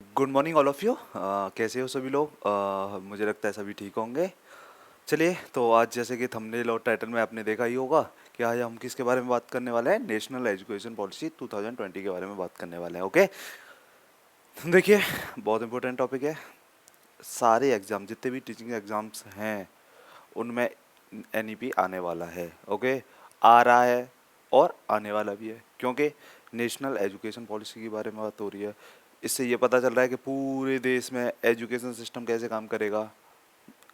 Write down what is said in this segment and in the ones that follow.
Good morning all of you. कैसे हो सभी लोग? मुझे लगता है सभी ठीक होंगे। चलिए, तो आज जैसे कि थंबनेल और टाइटल में आपने देखा ही होगा कि आज हम किसके बारे में बात करने वाले हैं। नेशनल एजुकेशन पॉलिसी 2020 के बारे में बात करने वाले हैं। ओके, देखिए, बहुत इंपॉर्टेंट टॉपिक है। सारे एग्ज़ाम, जितने भी टीचिंग एग्ज़ाम्स हैं, उनमें एनईपी आने वाला है। ओके, आ रहा है और आने वाला भी है, क्योंकि नेशनल एजुकेशन पॉलिसी के बारे में बात हो रही है। इससे ये पता चल रहा है कि पूरे देश में एजुकेशन सिस्टम कैसे काम करेगा।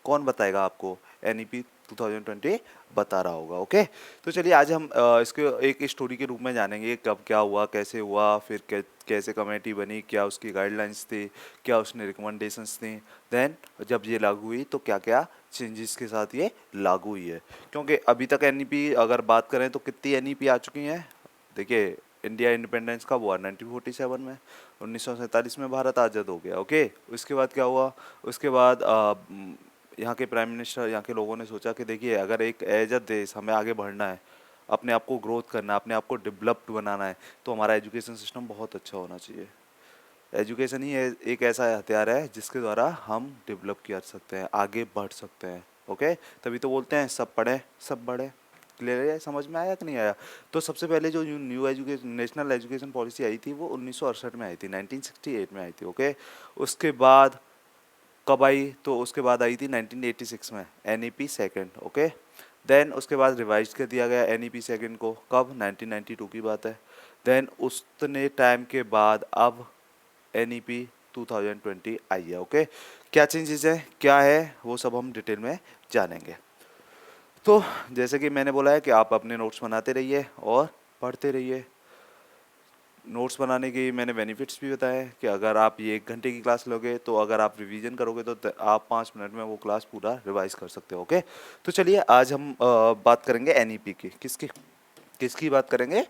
कौन बताएगा आपको? एनईपी 2020 बता रहा होगा। ओके, तो चलिए आज हम इसके एक स्टोरी के रूप में जानेंगे, कब क्या हुआ, कैसे हुआ, फिर कैसे कमेटी बनी, क्या उसकी गाइडलाइंस थी, क्या उसने रिकमेंडेशंस थी, देन जब ये लागू हुई तो क्या क्या चेंजेस के साथ ये लागू हुई है। क्योंकि अभी तक एनईपी अगर बात करें तो कितनी एनईपी आ चुकी हैं। देखिए, इंडिया इंडिपेंडेंस कब हुआ? 1947 में। 1947 में भारत आज़ाद हो गया। ओके, उसके बाद क्या हुआ? उसके बाद यहाँ के प्राइम मिनिस्टर, यहाँ के लोगों ने सोचा कि देखिए, अगर एक एज अ देश हमें आगे बढ़ना है, अपने आप को ग्रोथ करना है, अपने आप को डेवलप्ड बनाना है, तो हमारा एजुकेशन सिस्टम बहुत अच्छा होना चाहिए। एजुकेशन ही एक ऐसा हथियार है जिसके द्वारा हम डेवलप कर सकते हैं, आगे बढ़ सकते हैं। ओके, तभी तो बोलते हैं सब पढ़ें सब बढ़े। क्लियर है? समझ में आया कि नहीं आया? तो सबसे पहले जो new education national education policy आई थी वो 1968 में आई थी, 1968 में आई थी। ओके, उसके बाद कब आई? तो उसके बाद आई थी 1986 में, एनईपी सेकंड। ओके, देन उसके बाद रिवाइज कर दिया गया एनईपी सेकंड को, कब? 1992 की बात है। देन उतने टाइम के बाद अब एनईपी 2020 आई है। ओके, क्या चेंजेस है, क्या है, वो सब हम डिटेल में जानेंगे। तो जैसे कि मैंने बोला है कि आप अपने नोट्स बनाते रहिए और पढ़ते रहिए। नोट्स बनाने के मैंने बेनिफिट्स भी बताए कि अगर आप ये 1 घंटे की क्लास लोगे तो अगर आप रिवीजन करोगे तो आप 5 मिनट में वो क्लास पूरा रिवाइज कर सकते हो। ओके, तो चलिए आज हम बात करेंगे एनईपी की। किसकी किसकी बात करेंगे?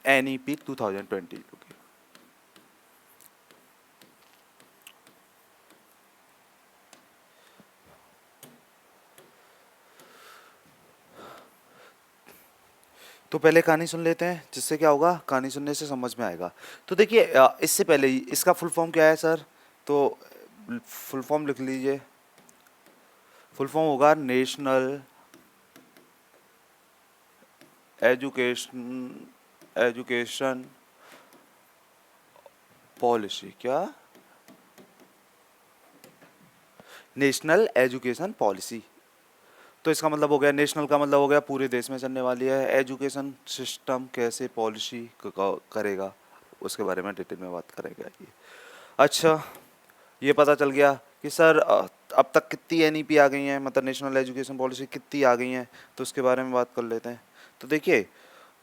एनईपी 2020 की। तो पहले कहानी सुन लेते हैं, जिससे क्या होगा, कहानी सुनने से समझ में आएगा। तो देखिए, इससे पहले ही इसका फुल फॉर्म क्या है सर? तो फुल फॉर्म लिख लीजिए। फुल फॉर्म होगा नेशनल एजुकेशन एजुकेशन पॉलिसी। क्या? National education policy. तो इसका मतलब हो गया, नेशनल का मतलब हो गया पूरे देश में चलने वाली है। एजुकेशन सिस्टम कैसे पॉलिसी करेगा, उसके बारे में डिटेल में बात करेगा ये। अच्छा, ये पता चल गया कि सर अब तक कितनी एनईपी आ गई हैं, मतलब नेशनल एजुकेशन पॉलिसी कितनी आ गई हैं, तो उसके बारे में बात कर लेते हैं। तो देखिए,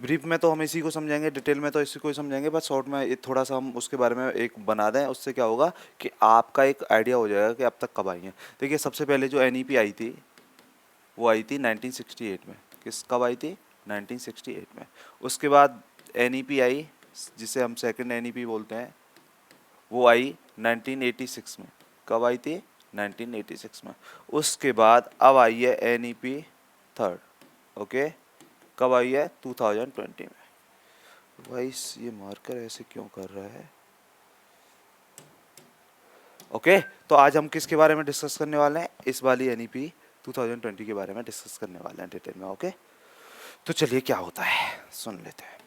ब्रीफ में तो हम इसी को समझाएंगे, डिटेल में तो इसी को ही समझाएंगे, बस शॉर्ट में थोड़ा सा हम उसके बारे में एक बना दें। उससे क्या होगा कि आपका एक आइडिया हो जाएगा कि अब तक कब आई हैं। देखिए, सबसे पहले जो एनईपी आई थी वो आई थी 1968 में। कब आई थी? 1968 में। उसके बाद एनईपी आई, जिसे हम सेकंड एनईपी बोलते हैं, वो आई 1986 में। कब आई थी? 1986 में। उसके बाद अब आई है एनईपी थर्ड। ओके, कब आई है? 2020 में। भाई ये मार्कर ऐसे क्यों कर रहा है? ओके, तो आज हम किसके बारे में डिस्कस करने वाले हैं? इस वाली एनईपी 2020 के बारे में डिस्कस करने वाले हैं डिटेल में। ओके, तो चलिए क्या होता है सुन लेते हैं।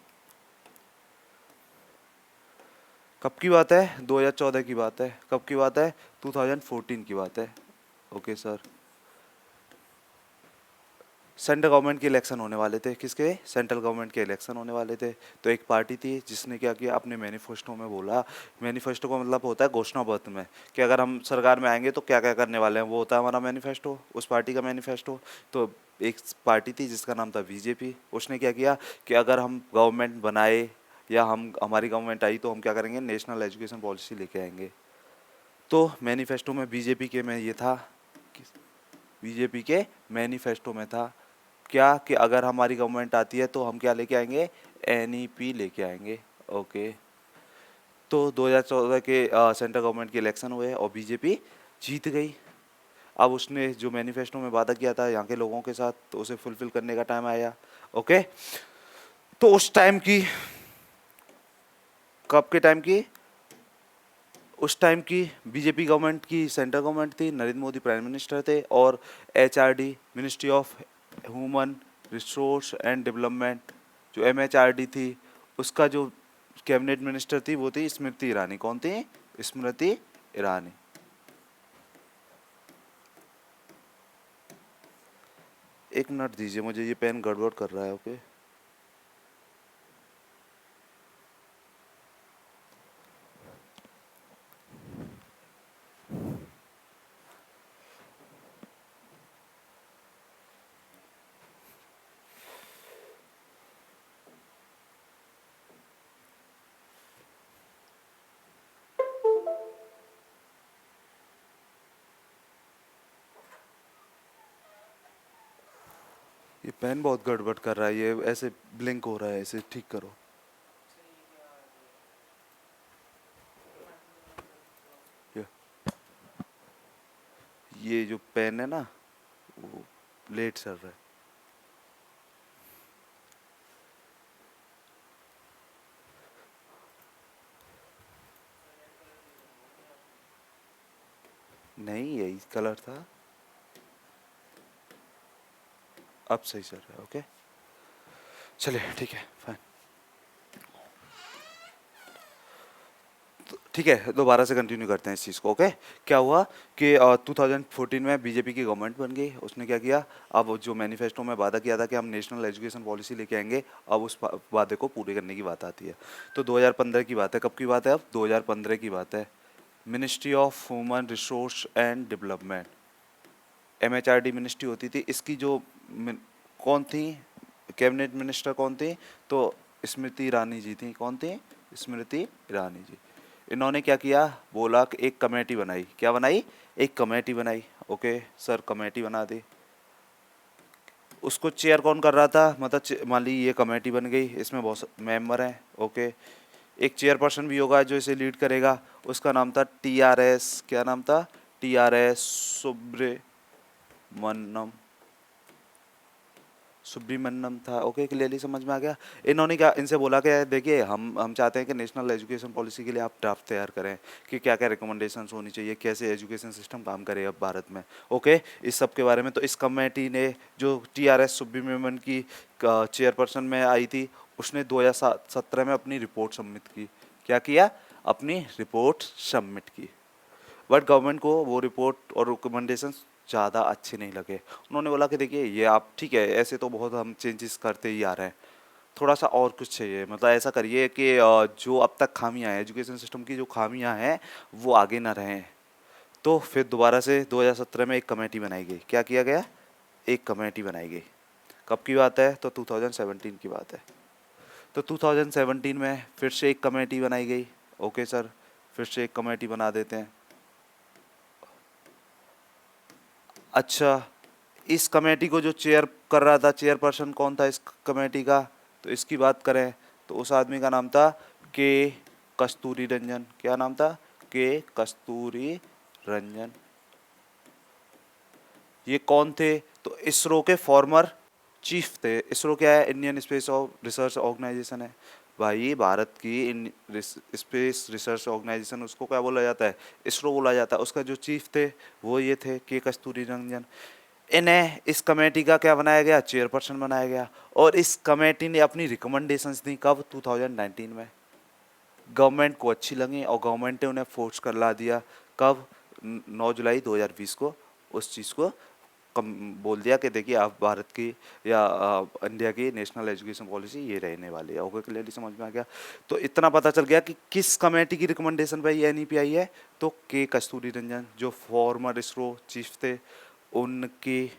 कब की बात है? 2014 की बात है। कब की बात है? 2014 की बात है। ओके सर, सेंट्रल गवर्नमेंट के इलेक्शन होने वाले थे। किसके? सेंट्रल गवर्नमेंट के इलेक्शन होने वाले थे। तो एक पार्टी थी जिसने क्या किया, अपने मैनिफेस्टो में बोला। मैनिफेस्टो का मतलब होता है घोषणा पत्र में, कि अगर हम सरकार में आएंगे तो क्या क्या करने वाले हैं, वो होता है हमारा मैनिफेस्टो, उस पार्टी का मैनिफेस्टो। तो एक पार्टी थी जिसका नाम था बीजेपी। उसने क्या किया कि अगर हम गवर्नमेंट बनाए या हमारी गवर्नमेंट आई तो हम क्या करेंगे, नेशनल एजुकेशन पॉलिसी लेके आएंगे। तो मैनिफेस्टो में बीजेपी के में ये था, बीजेपी के मैनिफेस्टो में था क्या, कि अगर हमारी गवर्नमेंट आती है तो हम क्या लेके आएंगे? एनईपी लेके आएंगे। ओके, तो 2014 के सेंट्रल गवर्नमेंट के इलेक्शन हुए और बीजेपी जीत गई। अब उसने जो मैनिफेस्टो में वादा किया था यहाँ के लोगों के साथ, तो उसे फुलफिल करने का टाइम आया। ओके, तो उस टाइम की, कब के टाइम की? उस टाइम की बीजेपी गवर्नमेंट की सेंट्रल गवर्नमेंट थी, नरेंद्र मोदी प्राइम मिनिस्टर थे, और HRD ministry of human resource and development जो एमएचआरडी थी, उसका जो कैबिनेट मिनिस्टर थी वो थी स्मृति ईरानी। कौन थी? स्मृति ईरानी। एक मिनट दीजिए मुझे, ये पेन गड़बड़ कर रहा है। ओके, ये पेन बहुत गड़बड़ कर रहा है, ये ऐसे ब्लिंक हो रहा है, इसे ठीक करो। ये ये जो पेन है ना, वो लेट चल रहा है। नहीं, यही कलर था, अब सही चल रहा है। ओके, चलिए ठीक है, फाइन। ठीक है, दोबारा से कंटिन्यू करते हैं इस चीज़ को। ओके, क्या हुआ कि 2014 में बीजेपी की गवर्नमेंट बन गई। उसने क्या किया, अब जो मैनिफेस्टो में वादा किया था कि हम नेशनल एजुकेशन पॉलिसी लेके आएंगे, अब उस वादे को पूरे करने की बात आती है। तो 2015 की बात है। कब की बात है? अब 2015 की बात है। Ministry of human resource and development, MHRD ministry होती थी। इसकी जो कौन थी कैबिनेट मिनिस्टर, कौन थी? तो स्मृति ईरानी जी थी। कौन थी? स्मृति ईरानी जी। इन्होंने क्या किया, बोला कि एक कमेटी बनाई। क्या बनाई? एक कमेटी बनाई। ओके सर, कमेटी बना दी। उसको चेयर कौन कर रहा था? मतलब मान ली ये कमेटी बन गई, इसमें बहुत मेंबर हैं। ओके, एक चेयरपर्सन भी होगा जो इसे लीड करेगा। उसका नाम था टीआरएस। क्या नाम था? टीआरएस सुब्रमण्यम, सुब्रमण्यम था। ओके, क्लियरली समझ में आ गया। इन्होंने क्या इनसे बोला कि देखिए, हम चाहते हैं कि नेशनल एजुकेशन पॉलिसी के लिए आप ड्राफ्ट तैयार करें कि क्या क्या रिकमेंडेशंस होनी चाहिए, कैसे एजुकेशन सिस्टम काम करे अब भारत में। ओके, इस सब के बारे में तो इस कमेटी ने, जो टीआरएस सुब्रमण्यम की चेयरपर्सन में आई थी, उसने 2017 में अपनी रिपोर्ट सबमिट की। क्या किया? अपनी रिपोर्ट सबमिट की। बट गवर्नमेंट को वो रिपोर्ट और रिकमेंडेशन ज़्यादा अच्छे नहीं लगे। उन्होंने बोला कि देखिए, ये आप ठीक है, ऐसे तो बहुत हम चेंजेस करते ही आ रहे हैं, थोड़ा सा और कुछ चाहिए। मतलब ऐसा करिए कि जो अब तक खामियां हैं, एजुकेशन सिस्टम की जो खामियां हैं, वो आगे ना रहें। तो फिर दोबारा से 2017 में एक कमेटी बनाई गई। क्या किया गया? एक कमेटी बनाई गई। कब की बात है? तो 2017 की बात है। तो 2017 में फिर से एक कमेटी बनाई गई। ओके सर, फिर से एक कमेटी बना देते हैं। अच्छा, इस कमेटी को जो चेयर कर रहा था, चेयरपर्सन कौन था इस कमेटी का? तो इसकी बात करें तो उस आदमी का नाम था के कस्तूरी रंजन। क्या नाम था? के कस्तूरी रंजन। ये कौन थे? तो इसरो के फॉर्मर चीफ थे। इसरो क्या है? इंडियन स्पेस रिसर्च ऑर्गेनाइजेशन है भाई, भारत की स्पेस रिसर्च ऑर्गेनाइजेशन, उसको क्या बोला जाता है? इसरो बोला जाता है। उसका जो चीफ थे वो ये थे, के कस्तूरी रंजन। इन्हें इस कमेटी का क्या बनाया गया? चेयरपर्सन बनाया गया। और इस कमेटी ने अपनी रिकमेंडेशंस दी। कब? 2019 में। गवर्नमेंट को अच्छी लगी और गवर्नमेंट ने उन्हें फोर्स कर ला दिया। कब? 9 जुलाई 2020 को उस चीज़ को कम बोल दिया कि देखिए, आप भारत की या इंडिया की नेशनल एजुकेशन पॉलिसी ये रहने वाली है। ओके, क्लियरली समझ में आ गया। तो इतना पता चल गया कि किस कमेटी की रिकमेंडेशन पे ये एनईपी आई है। तो के कस्तूरी रंजन, जो फॉर्मर इसरो चीफ थे, उनकी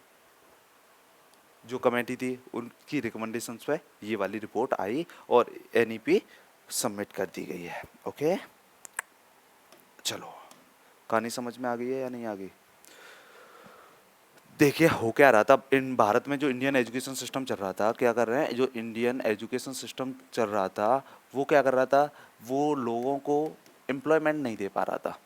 जो कमेटी थी, उनकी रिकमेंडेशंस पे ये वाली रिपोर्ट आई और एनईपी सबमिट कर दी गई है। ओके, चलो, कहानी समझ में आ गई है या नहीं आ गई? देखिए, हो क्या रहा था इन भारत में, जो इंडियन एजुकेशन सिस्टम चल रहा था, क्या कर रहे हैं, जो इंडियन एजुकेशन सिस्टम चल रहा था, वो क्या कर रहा था, वो लोगों को एम्प्लॉयमेंट नहीं दे पा रहा था।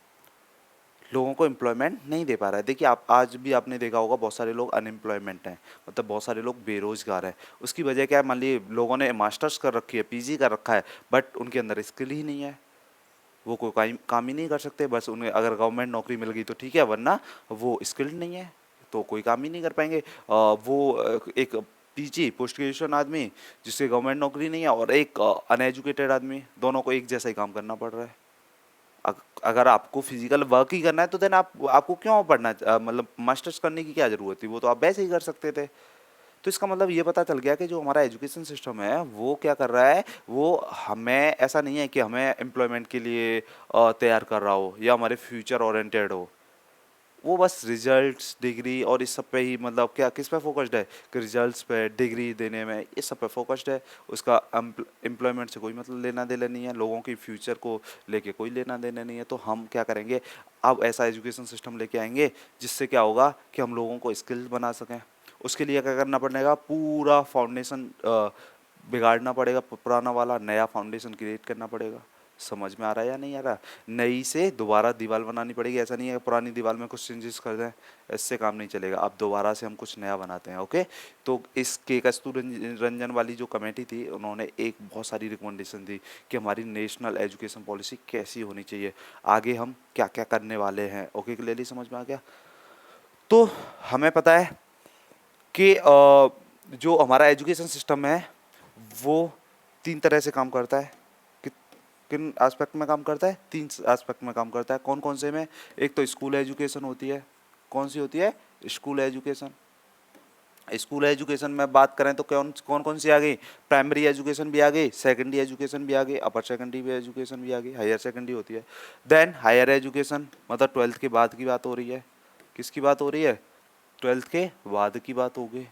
लोगों को एम्प्लॉयमेंट नहीं दे पा रहा है। देखिए, आप आज भी आपने देखा होगा, बहुत सारे लोग अनएम्प्लॉयमेंट हैं, मतलब बहुत सारे लोग बेरोजगार हैं। उसकी वजह क्या है? मान लीजिए लोगों ने मास्टर्स कर रखी है, पीजी कर रखा है, बट उनके अंदर स्किल ही नहीं है। वो कोई काम ही नहीं कर सकते, बस उन्हें अगर गवर्नमेंट नौकरी मिल गई तो ठीक है, वरना वो स्किल्ड नहीं है तो कोई काम ही नहीं कर पाएंगे। एक पीजी पोस्ट ग्रेजुएशन आदमी जिससे गवर्नमेंट नौकरी नहीं है और एक अनएजुकेटेड आदमी, दोनों को एक जैसा ही काम करना पड़ रहा है। अगर आपको फिजिकल वर्क ही करना है तो देन आपको क्यों पढ़ना, मतलब मास्टर्स करने की क्या जरूरत थी, वो तो आप वैसे ही कर सकते थे। तो इसका मतलब ये पता चल गया कि जो हमारा एजुकेशन सिस्टम है वो क्या कर रहा है, वो हमें ऐसा नहीं है कि हमें एम्प्लॉयमेंट के लिए तैयार कर रहा हो या हमारे फ्यूचर ओरिएंटेड हो। वो बस रिजल्ट्स, डिग्री और इस सब पे ही, मतलब क्या किस पे फोकस्ड है कि रिजल्ट्स पे, डिग्री देने में, इस सब पे फोकस्ड है। उसका एम्प्लॉयमेंट से कोई मतलब लेना देना नहीं है, लोगों की फ्यूचर को लेके कोई लेना देना नहीं है। तो हम क्या करेंगे, अब ऐसा एजुकेशन सिस्टम लेके आएंगे जिससे क्या होगा कि हम लोगों को स्किल बना सकें। उसके लिए क्या करना पड़ेगा, पूरा फाउंडेशन बिगाड़ना पड़ेगा, पुराना वाला नया फाउंडेशन क्रिएट करना पड़ेगा। समझ में आ रहा है या नहीं आ रहा? नई से दोबारा दीवार बनानी पड़ेगी, ऐसा नहीं है पुरानी दीवार में कुछ चेंजेस कर दें, इससे काम नहीं चलेगा। अब दोबारा से हम कुछ नया बनाते हैं। ओके, तो इस के कस्तूरी रंजन वाली जो कमेटी थी, उन्होंने एक बहुत सारी रिकमेंडेशन दी कि हमारी नेशनल एजुकेशन पॉलिसी कैसी होनी चाहिए, आगे हम क्या क्या करने वाले हैं। ओके, क्लियरली समझ में आ गया? तो हमें पता है कि जो हमारा एजुकेशन सिस्टम है वो 3 तरह से काम करता है। कि किन एस्पेक्ट में काम करता है? 3 एस्पेक्ट में काम करता है। कौन कौन से में? एक तो स्कूल एजुकेशन होती है। कौन सी होती है? School education. स्कूल एजुकेशन में बात करें तो कौन कौन कौन सी आ गई? प्राइमरी एजुकेशन भी आ गई, सेकेंडरी एजुकेशन भी आ गई, अपर सेकेंडरी भी एजुकेशन भी आ गई, हायर सेकेंडरी होती है। देन हायर एजुकेशन, मतलब 12th के बाद की बात हो रही है। किसकी बात हो रही है? 12th के बाद की बात हो गई।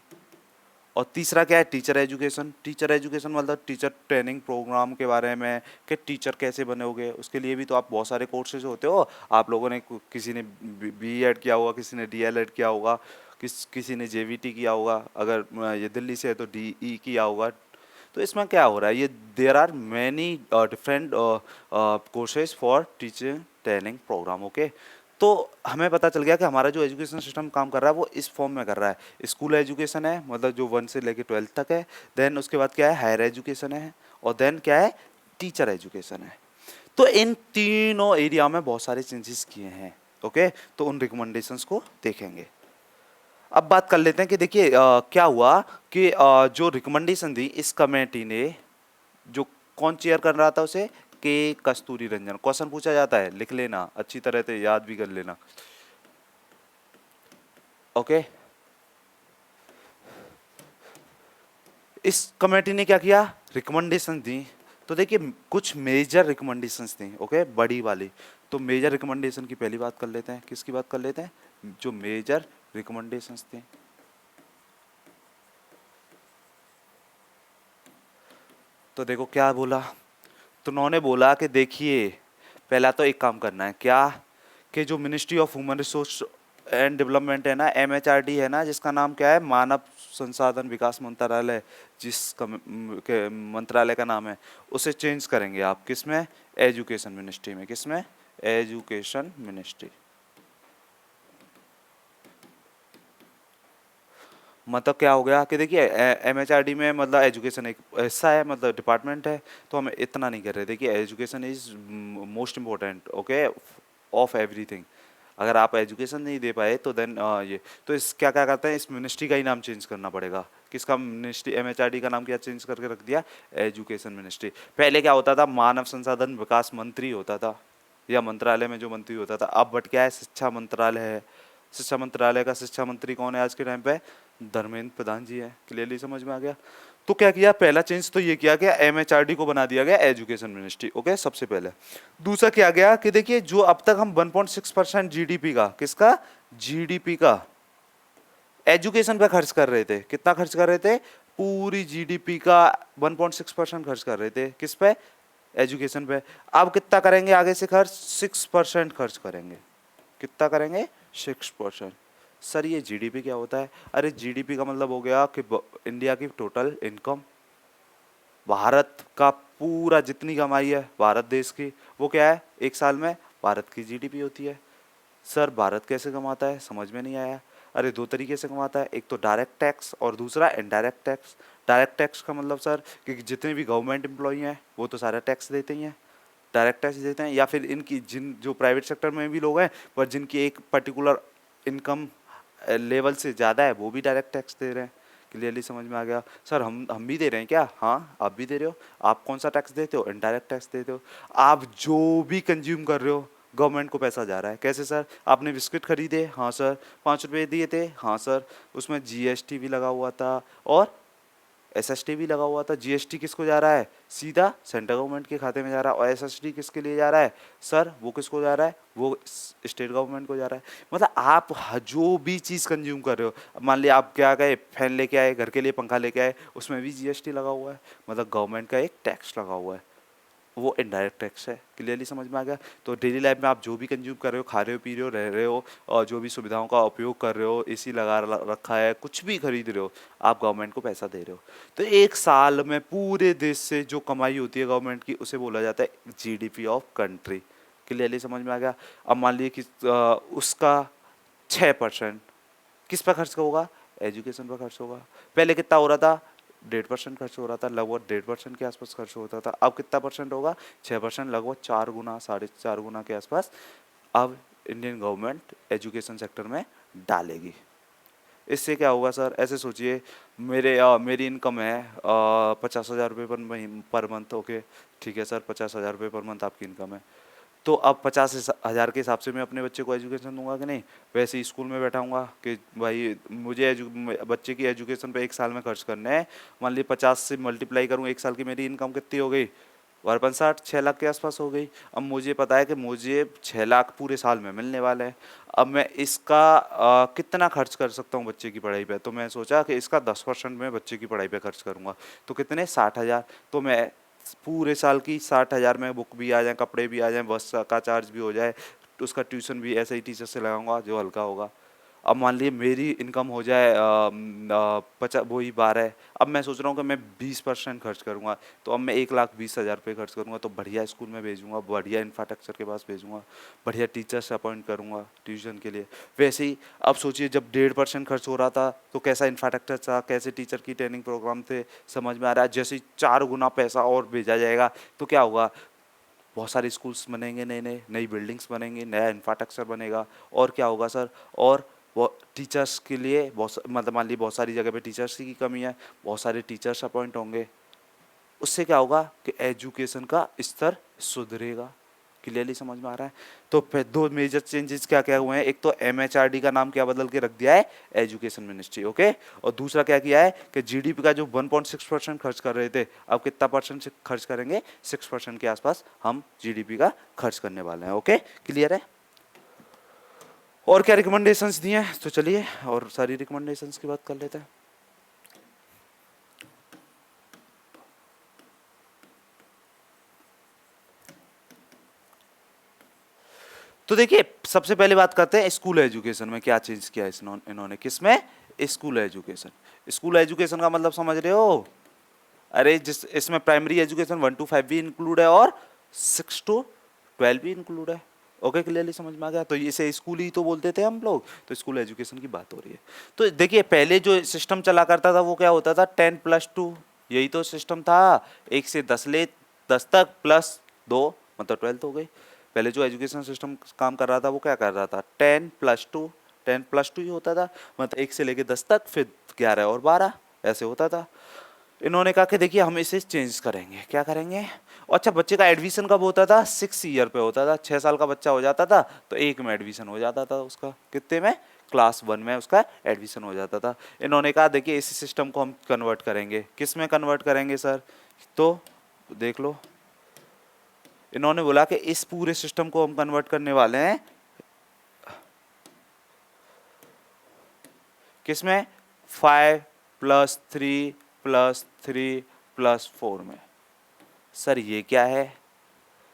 और तीसरा क्या है? Teacher education. टीचर एजुकेशन मतलब टीचर ट्रेनिंग प्रोग्राम के बारे में कि टीचर कैसे बनोगे। उसके लिए भी तो आप बहुत सारे कोर्सेज होते हो। आप लोगों ने किसी ने बीएड किया होगा, किसी ने डीएलएड किया होगा, किसी ने जेवीटी किया होगा, अगर ये दिल्ली से है तो डीई किया होगा। तो इसमें क्या हो रहा है, ये there are many different courses for teaching training program. Okay, तो हमें पता चल गया कि हमारा जो एजुकेशन सिस्टम काम कर रहा है वो इस फॉर्म में कर रहा है। स्कूल एजुकेशन है, मतलब जो 1 से लेके 12th तक है। देन उसके बाद क्या है? हायर एजुकेशन है। और देन क्या है? टीचर एजुकेशन है। तो इन तीनों एरिया में बहुत सारे चेंजेस किए हैं। ओके, तो उन रिकमेंडेशंस को देखेंगे। अब बात कर लेते हैं कि देखिए क्या हुआ कि जो रिकमेंडेशन दी इस कमेटी ने, जो कौन चेयर कर रहा था उसे? के कस्तूरी रंजन। क्वेश्चन पूछा जाता है, लिख लेना अच्छी तरह से, याद भी कर लेना। ओके, इस कमेटी ने क्या किया? रिकमेंडेशन दी। तो देखिए कुछ मेजर रिकमेंडेशंस थी। ओके, बड़ी वाली। तो मेजर रिकमेंडेशन की पहली बात कर लेते हैं। किसकी बात कर लेते हैं? जो मेजर रिकमेंडेशंस थी। तो देखो क्या बोला। तो उन्होंने बोला कि देखिए पहला तो एक काम करना है, क्या कि जो ministry of human resource and development है ना, एमएचआरडी है ना, जिसका नाम क्या है? मानव संसाधन विकास मंत्रालय, के मंत्रालय का नाम है, उसे चेंज करेंगे आप किस में? एजुकेशन मिनिस्ट्री में। किस में? Education ministry. मतलब क्या हो गया कि देखिए एमएचआरडी में मतलब एजुकेशन एक हिस्सा है, मतलब डिपार्टमेंट है। तो हम इतना नहीं कर रहे। देखिए education is most important, okay, of everything. अगर आप एजुकेशन नहीं दे पाए तो देन ये तो इस क्या क्या करते हैं, इस मिनिस्ट्री का ही नाम चेंज करना पड़ेगा। किसका मिनिस्ट्री? एमएचआरडी का नाम क्या चेंज करके रख दिया? Education ministry. पहले क्या होता था? मानव संसाधन विकास मंत्री होता था, या मंत्रालय में जो मंत्री होता था। अब बट क्या है? शिक्षा मंत्रालय है। शिक्षा मंत्रालय का शिक्षा मंत्री कौन है आज के टाइम पे? धर्मेंद्र प्रधान जी है। क्लियरली समझ में आ गया? तो क्या किया? पहला चेंज तो ये किया गया, एमएचआरडी को बना दिया गया एजुकेशन मिनिस्ट्री। ओके, सबसे पहले। दूसरा क्या गया कि देखिए जो अब तक हम 1.6% जीडीपी का, किसका? जीडीपी का एजुकेशन पे खर्च कर रहे थे। कितना खर्च कर रहे थे? पूरी जीडीपी का 1.6% खर्च कर रहे थे। किस पे? एजुकेशन पे। अब कितना करेंगे आगे से खर्च? 6% खर्च करेंगे। कितना करेंगे? 6%। सर ये जीडीपी क्या होता है? अरे जीडीपी का मतलब हो गया कि इंडिया की टोटल इनकम, भारत का पूरा जितनी कमाई है भारत देश की, वो क्या है? एक साल में भारत की जीडीपी होती है। सर भारत कैसे कमाता है? समझ में नहीं आया। अरे दो तरीके से कमाता है, एक तो डायरेक्ट टैक्स और दूसरा इनडायरेक्ट टैक्स। डायरेक्ट टैक्स का मतलब सर कि जितने भी गवर्नमेंट एम्प्लॉई हैं वो तो सारा टैक्स देते ही हैं, डायरेक्ट टैक्स देते हैं, या फिर इनकी जिन जो प्राइवेट सेक्टर में भी लोग हैं पर जिनकी एक पर्टिकुलर इनकम लेवल से ज़्यादा है वो भी डायरेक्ट टैक्स दे रहे हैं। क्लियरली समझ में आ गया सर? हम भी दे रहे हैं क्या? हाँ, आप भी दे रहे हो। आप कौन सा टैक्स देते हो? इनडायरेक्ट टैक्स देते हो। आप जो भी कंज्यूम कर रहे हो गवर्नमेंट को पैसा जा रहा है। कैसे सर? आपने बिस्किट खरीदे, हाँ सर, 5 रुपये दिए थे, हाँ सर, उसमें जीएसटी भी लगा हुआ था और एसएसटी भी लगा हुआ था। जीएसटी किसको जा रहा है? सीधा सेंट्रल गवर्नमेंट के खाते में जा रहा है। और एसएसटी किसके लिए जा रहा है सर? वो किसको जा रहा है? वो स्टेट गवर्नमेंट को जा रहा है। मतलब आप जो भी चीज़ कंज्यूम कर रहे हो, मान लिया आप क्या गए, फैन लेके आए, घर के लिए पंखा लेके आए, उसमें भी जीएसटी लगा हुआ है। मतलब गवर्नमेंट का एक टैक्स लगा हुआ है, वो इनडायरेक्ट टैक्स है। क्लियरली समझ में आ गया? तो डेली लाइफ में आप जो भी कंज्यूम कर रहे हो, खा रहे हो, पी रहे हो, रह रहे हो, और जो भी सुविधाओं का उपयोग कर रहे हो, एसी लगा रखा है, कुछ भी खरीद रहे हो, आप गवर्नमेंट को पैसा दे रहे हो। तो एक साल में पूरे देश से जो कमाई होती है गवर्नमेंट की, उसे बोला जाता है जीडीपी ऑफ कंट्री। क्लियरली समझ में आ गया? अब मान लीजिए कि उसका 6% किस पर खर्च होगा? एजुकेशन पर खर्च होगा। पहले कितना हो रहा था? 1.5% खर्च हो रहा था, लगभग 1.5% के आसपास खर्च होता था। अब कितना परसेंट होगा? 6%, लगभग 4 गुना, 4.5 गुना के आसपास अब इंडियन गवर्नमेंट एजुकेशन सेक्टर में डालेगी। इससे क्या होगा सर? ऐसे सोचिए, मेरी इनकम है 50,000 रुपये पर मंथ। ओके, ठीक है सर, 50,000 रुपये पर मंथ आपकी इनकम है। तो अब 50,000 के हिसाब से मैं अपने बच्चे को एजुकेशन दूंगा कि नहीं? वैसे ही स्कूल में बैठाऊंगा कि भाई मुझे बच्चे की एजुकेशन पे एक साल में खर्च करने हैं। मान ली 50 से मल्टीप्लाई करूँ, एक साल की मेरी इनकम कितनी हो गई? 12, 6 लाख के आसपास हो गई। अब मुझे पता है कि मुझे 6 लाख पूरे साल में मिलने वाले हैं। अब मैं इसका कितना खर्च कर सकता हूँ बच्चे की पढ़ाई पे? तो मैं सोचा कि इसका 10% मैं बच्चे की पढ़ाई पे खर्च करूँगा। तो कितने? 60,000। तो मैं पूरे साल की 60,000 में बुक भी आ जाए, कपड़े भी आ जाए, बस का चार्ज भी हो जाए, तो उसका ट्यूशन भी ऐसे ही टीचर से लगाऊंगा जो हल्का होगा। अब मान लीजिए मेरी इनकम हो जाए 12। अब मैं सोच रहा हूँ कि मैं 20% खर्च करूँगा। तो अब मैं 1,20,000 रुपये खर्च करूँगा। तो बढ़िया स्कूल में भेजूँगा, बढ़िया इंफ्रास्ट्रक्चर के पास भेजूँगा, बढ़िया टीचर्स अपॉइंट करूँगा ट्यूशन के लिए। वैसे ही अब सोचिए, जब 1.5% खर्च हो रहा था तो कैसा इंफ्रास्ट्रक्चर था, कैसे टीचर की ट्रेनिंग प्रोग्राम थे, समझ में आ रहा है? जैसे ही 4 गुना पैसा और भेजा जाएगा तो क्या होगा? बहुत सारे स्कूल्स बनेंगे, नए नए, नई बिल्डिंग्स बनेंगी, नया इंफ्रास्ट्रक्चर बनेगा। और क्या होगा सर? और वो टीचर्स के लिए बहुत, मतलब मान लीजिए बहुत सारी जगह पे टीचर्स की कमी है, बहुत सारे टीचर्स अपॉइंट होंगे। उससे क्या होगा कि एजुकेशन का स्तर सुधरेगा। क्लियरली समझ में आ रहा है? तो फिर दो मेजर चेंजेस क्या क्या हुए हैं? एक तो एमएचआरडी का नाम क्या बदल के रख दिया है? Education ministry. ओके। और दूसरा क्या किया है कि जीडीपी का जो 1.6% खर्च कर रहे थे, अब कितना परसेंट खर्च करेंगे? 6% के आसपास हम जीडीपी का खर्च करने वाले हैं। ओके, क्लियर है? और क्या रिकमेंडेशंस दिए हैं? तो चलिए और सारी रिकमेंडेशंस की बात कर लेते हैं। तो देखिए, सबसे पहले बात करते हैं स्कूल एजुकेशन में क्या चेंज किया है इन्होंने। किसमें? School education. स्कूल एजुकेशन का मतलब समझ रहे हो? अरे जिस इसमें प्राइमरी एजुकेशन 1 to 5 भी इंक्लूड है और 6 to 12 भी इंक्लूड है। ओके, क्लियरली समझ में आ गया? तो इसे स्कूल ही तो बोलते थे हम लोग। तो स्कूल एजुकेशन की बात हो रही है। तो देखिए, पहले जो सिस्टम चला करता था वो क्या होता था? 10+2, यही तो सिस्टम था। 1 से 10 ले, 10 तक +2, मतलब 12 हो गई। पहले जो एजुकेशन सिस्टम काम कर रहा था वो क्या कर रहा था? 10+2, 10+2 ही होता था। मतलब 1 से लेके 10 तक, फिर 11 और 12 ऐसे होता था। इन्होंने कहा कि देखिए हम इसे चेंज करेंगे। क्या करेंगे? अच्छा, बच्चे का एडमिशन कब होता था? 6 ईयर पे होता था। 6 साल का बच्चा हो जाता था तो एक में एडमिशन हो जाता था उसका। कितने में? क्लास 1 में उसका एडमिशन हो जाता था। इन्होंने कहा देखिए इस सिस्टम को हम कन्वर्ट करेंगे। किस में कन्वर्ट करेंगे सर? तो देख लो, इन्होंने बोला कि इस पूरे सिस्टम को हम कन्वर्ट करने वाले हैं किसमें? 5+3+3+4 में। सर ये क्या है?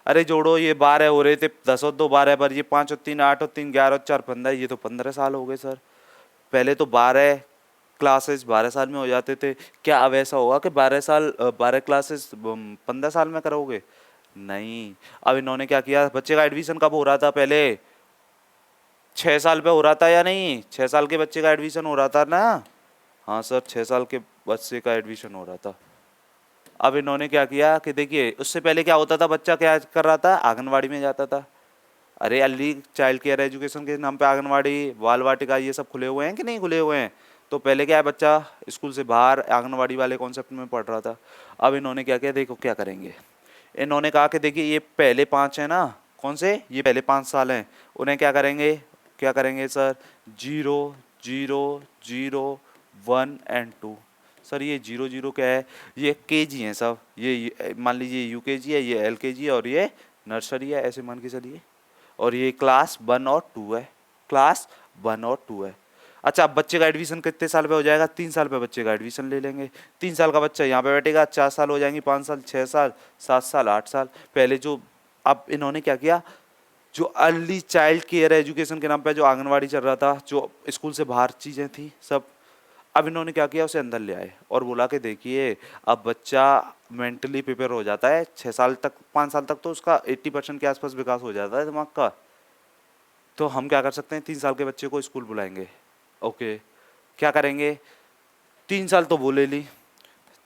अरे जोड़ो, ये 12 हो रहे थे, 10 और 2 12 पर, ये 5 और 3 8 और 3 11 और 4 15, ये तो 15 साल हो गए सर। पहले तो 12 क्लासेस 12 साल में हो जाते थे। क्या अब ऐसा होगा कि 12 क्लासेस 15 साल में करोगे? नहीं। अब इन्होंने क्या किया? बच्चे का एडमिशन कब हो रहा था? पहले 6 साल पे हो रहा था या नहीं? 6 साल के बच्चे का एडमिशन हो रहा था ना? हाँ सर, 6 साल के बच्चे का एडमिशन हो रहा था। अब इन्होंने क्या किया कि देखिए उससे पहले क्या होता था, बच्चा क्या कर रहा था, आंगनवाड़ी में जाता था। अरे अर्ली चाइल्ड केयर एजुकेशन के नाम पे आंगनवाड़ी, बाल वाटिका ये सब खुले हुए हैं कि नहीं खुले हुए हैं। तो पहले क्या है, बच्चा स्कूल से बाहर आंगनवाड़ी वाले कॉन्सेप्ट में पढ़ रहा था। अब इन्होंने क्या किया, देखो क्या करेंगे। इन्होंने कहा कि देखिए ये पहले 5 है ना, कौन से, ये पहले 5 साल हैं, उन्हें क्या करेंगे, क्या करेंगे सर, 0 0 0 1 और 2। सर ये 0 0 क्या है, ये केजी हैं सब, ये मान लीजिए यूकेजी है, ये एलकेजी है और ये नर्सरी है, ऐसे मान के चलिए। और ये क्लास 1 और 2 है, क्लास 1 और 2 है। अच्छा, अब बच्चे का एडमिशन कितने साल पे हो जाएगा, 3 साल पे बच्चे का एडमिशन ले लेंगे। 3 साल का बच्चा यहाँ पे बैठेगा, 4 साल हो जाएंगे, 5 साल, 6 साल, 7 साल, 8 साल। पहले जो, अब इन्होंने क्या किया, जो अर्ली चाइल्ड केयर एजुकेशन के नाम पे जो आंगनवाड़ी चल रहा था, जो स्कूल से बाहर चीज़ें थी सब, अब इन्होंने क्या किया, उसे अंदर ले आए और बोला कि देखिए अब बच्चा मेंटली प्रिपेयर हो जाता है 6 साल तक, 5 साल तक तो उसका 80% के आसपास विकास हो जाता है दिमाग का। तो हम क्या कर सकते हैं, 3 साल के बच्चे को स्कूल बुलाएंगे। ओके, क्या करेंगे, 3 साल तो वो ले ली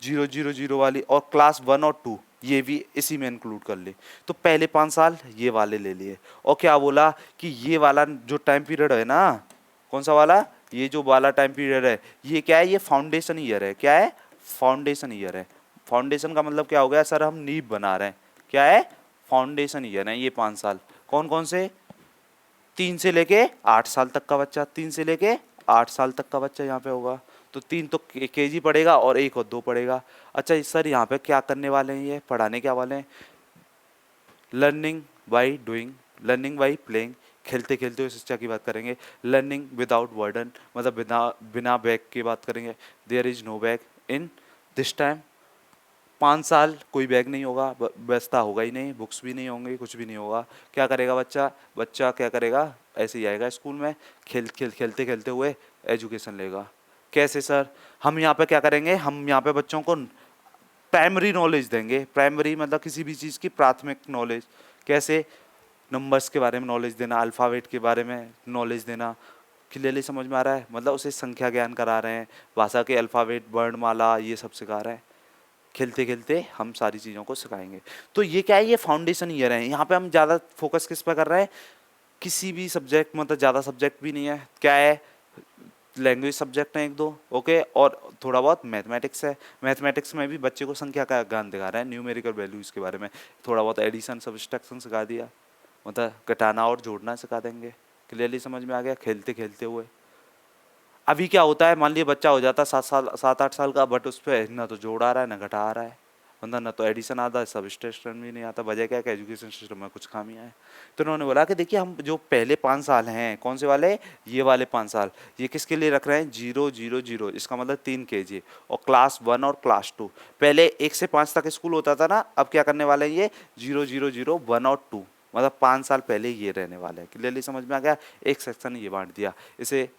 0 0 0 वाली, और क्लास 1 और 2 ये भी इसी में इंक्लूड कर ली। तो पहले 5 साल ये वाले ले लिए। और क्या बोला कि ये वाला जो टाइम पीरियड है ना, कौन सा वाला, ये जो वाला टाइम पीरियड है, ये क्या है, ये फाउंडेशन ईयर है। क्या है, फाउंडेशन ईयर है। फाउंडेशन का मतलब क्या हो गया सर, हम नींव बना रहे हैं। क्या है, फाउंडेशन ईयर है ये 5 साल। कौन कौन से, 3 से लेके 8 साल तक का बच्चा, 3 से लेके 8 साल तक का बच्चा यहाँ पे होगा। तो 3 तो केजी पढ़ेगा और 1 और 2 पढ़ेगा। अच्छा सर यहाँ पे क्या करने वाले हैं, ये पढ़ाने क्या वाले हैं, learning by doing, learning by playing, खेलते खेलते हुए शिक्षा की बात करेंगे। लर्निंग विदाउट बर्डन, मतलब बिना बिना बैग की बात करेंगे। There is no bag in this time. 5 साल कोई बैग नहीं होगा, व्यवस्था होगा ही नहीं, बुक्स भी नहीं होंगी, कुछ भी नहीं होगा। क्या करेगा बच्चा, बच्चा क्या करेगा, ऐसे ही आएगा स्कूल में, खेलते खेलते हुए एजुकेशन लेगा। कैसे सर, हम यहाँ पे क्या करेंगे, हम यहाँ पे बच्चों को प्राइमरी नॉलेज देंगे। प्राइमरी मतलब किसी भी चीज़ की प्राथमिक नॉलेज। कैसे, नंबर्स के बारे में नॉलेज देना, अल्फ़ाबेट के बारे में नॉलेज देना। क्लियरली समझ में आ रहा है, मतलब उसे संख्या ज्ञान करा रहे हैं, भाषा के अल्फ़ाबेट, वर्णमाला, ये सब सिखा रहे हैं। खेलते खेलते हम सारी चीज़ों को सिखाएंगे। तो ये क्या है, ये फाउंडेशन ईयर है। यहाँ पे हम ज़्यादा फोकस किस पर कर रहे हैं, किसी भी सब्जेक्ट, मतलब ज़्यादा सब्जेक्ट भी नहीं है। क्या है, लैंग्वेज सब्जेक्ट हैं 1 2, ओके, और थोड़ा बहुत मैथमेटिक्स है। मैथमेटिक्स में भी बच्चे को संख्या का ज्ञान दिखा रहा है, न्यूमेरिकल वैल्यूज़ के बारे में, थोड़ा बहुत एडिशन सब्सट्रैक्शन सिखा दिया, मतलब घटाना और जोड़ना सिखा देंगे। क्लियरली समझ में आ गया, खेलते खेलते हुए। अभी क्या होता है, मान लीजिए बच्चा हो जाता है 7 साल 7 8 साल का, बट उस पर ना तो जोड़ आ रहा है ना घटा आ रहा है, मतलब ना तो एडिशन आता है, सब्सट्रैक्शन भी नहीं आता। वजह क्या है कि एजुकेशन सिस्टम में कुछ खामियां है। तो उन्होंने बोला कि देखिए हम जो पहले 5 साल हैं, कौन से वाले, ये वाले 5 साल, ये किसके लिए रख रहे हैं, 0 0 0, इसका मतलब 3 kg, और क्लास 1 और क्लास 2। पहले 1 से 5 तक स्कूल होता था ना, अब क्या करने वाले हैं, ये 0 0 0 1 और 2, मतलब 5 साल पहले ये रहने वाले हैं। क्लियरली समझ में आ गया, एक सेक्शन ये बांट दिया। इसे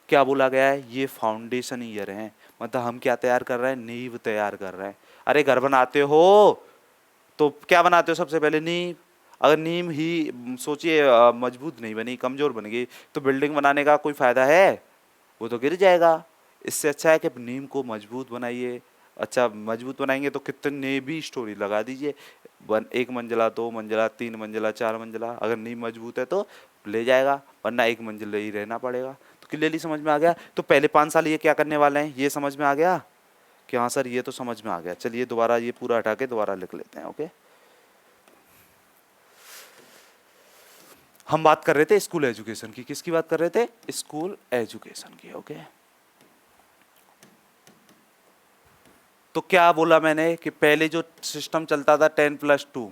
क्या बोला गया है, ये फाउंडेशन ईयर है, मतलब हम क्या तैयार कर रहे हैं, नींव तैयार कर रहे हैं। अरे घर बनाते हो तो क्या बनाते हो, सबसे पहले नींव। अगर नींव ही सोचिए मजबूत नहीं बनी, कमजोर बन गई, तो बिल्डिंग बनाने का कोई फायदा है, वो तो गिर जाएगा। इससे अच्छा है कि नींव को मजबूत बनाइए। अच्छा मजबूत बनाएंगे तो कितने भी स्टोरी लगा दीजिए, 1 मंजिला, 2 मंजिला, 3 मंजिला, 4 मंजिला, अगर नींव मजबूत है तो ले जाएगा, वरना 1 मंजिल ही रहना पड़ेगा। तो क्लियरली समझ में आ गया। तो पहले 5 साल ये क्या करने वाले हैं, ये समझ में आ गया कि हाँ सर ये तो समझ में आ गया। चलिए दोबारा ये पूरा हटा के दोबारा लिख लेते हैं। ओके, हम बात कर रहे थे स्कूल एजुकेशन की, किसकी बात कर रहे थे, स्कूल एजुकेशन की। ओके, तो क्या बोला मैंने कि पहले जो सिस्टम चलता था 10+2,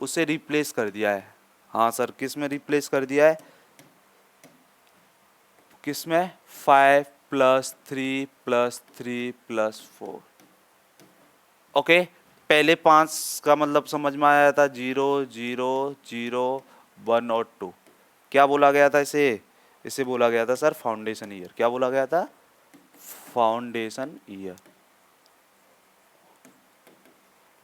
उसे रिप्लेस कर दिया है। हाँ सर, किस में रिप्लेस कर दिया है, किस में, 5+3+3+4। ओके, पहले 5 का मतलब समझ में आया था, 0 0 0 1 और 2। क्या बोला गया था इसे, इसे बोला गया था सर फाउंडेशन ईयर। क्या बोला गया था, फाउंडेशन ईयर।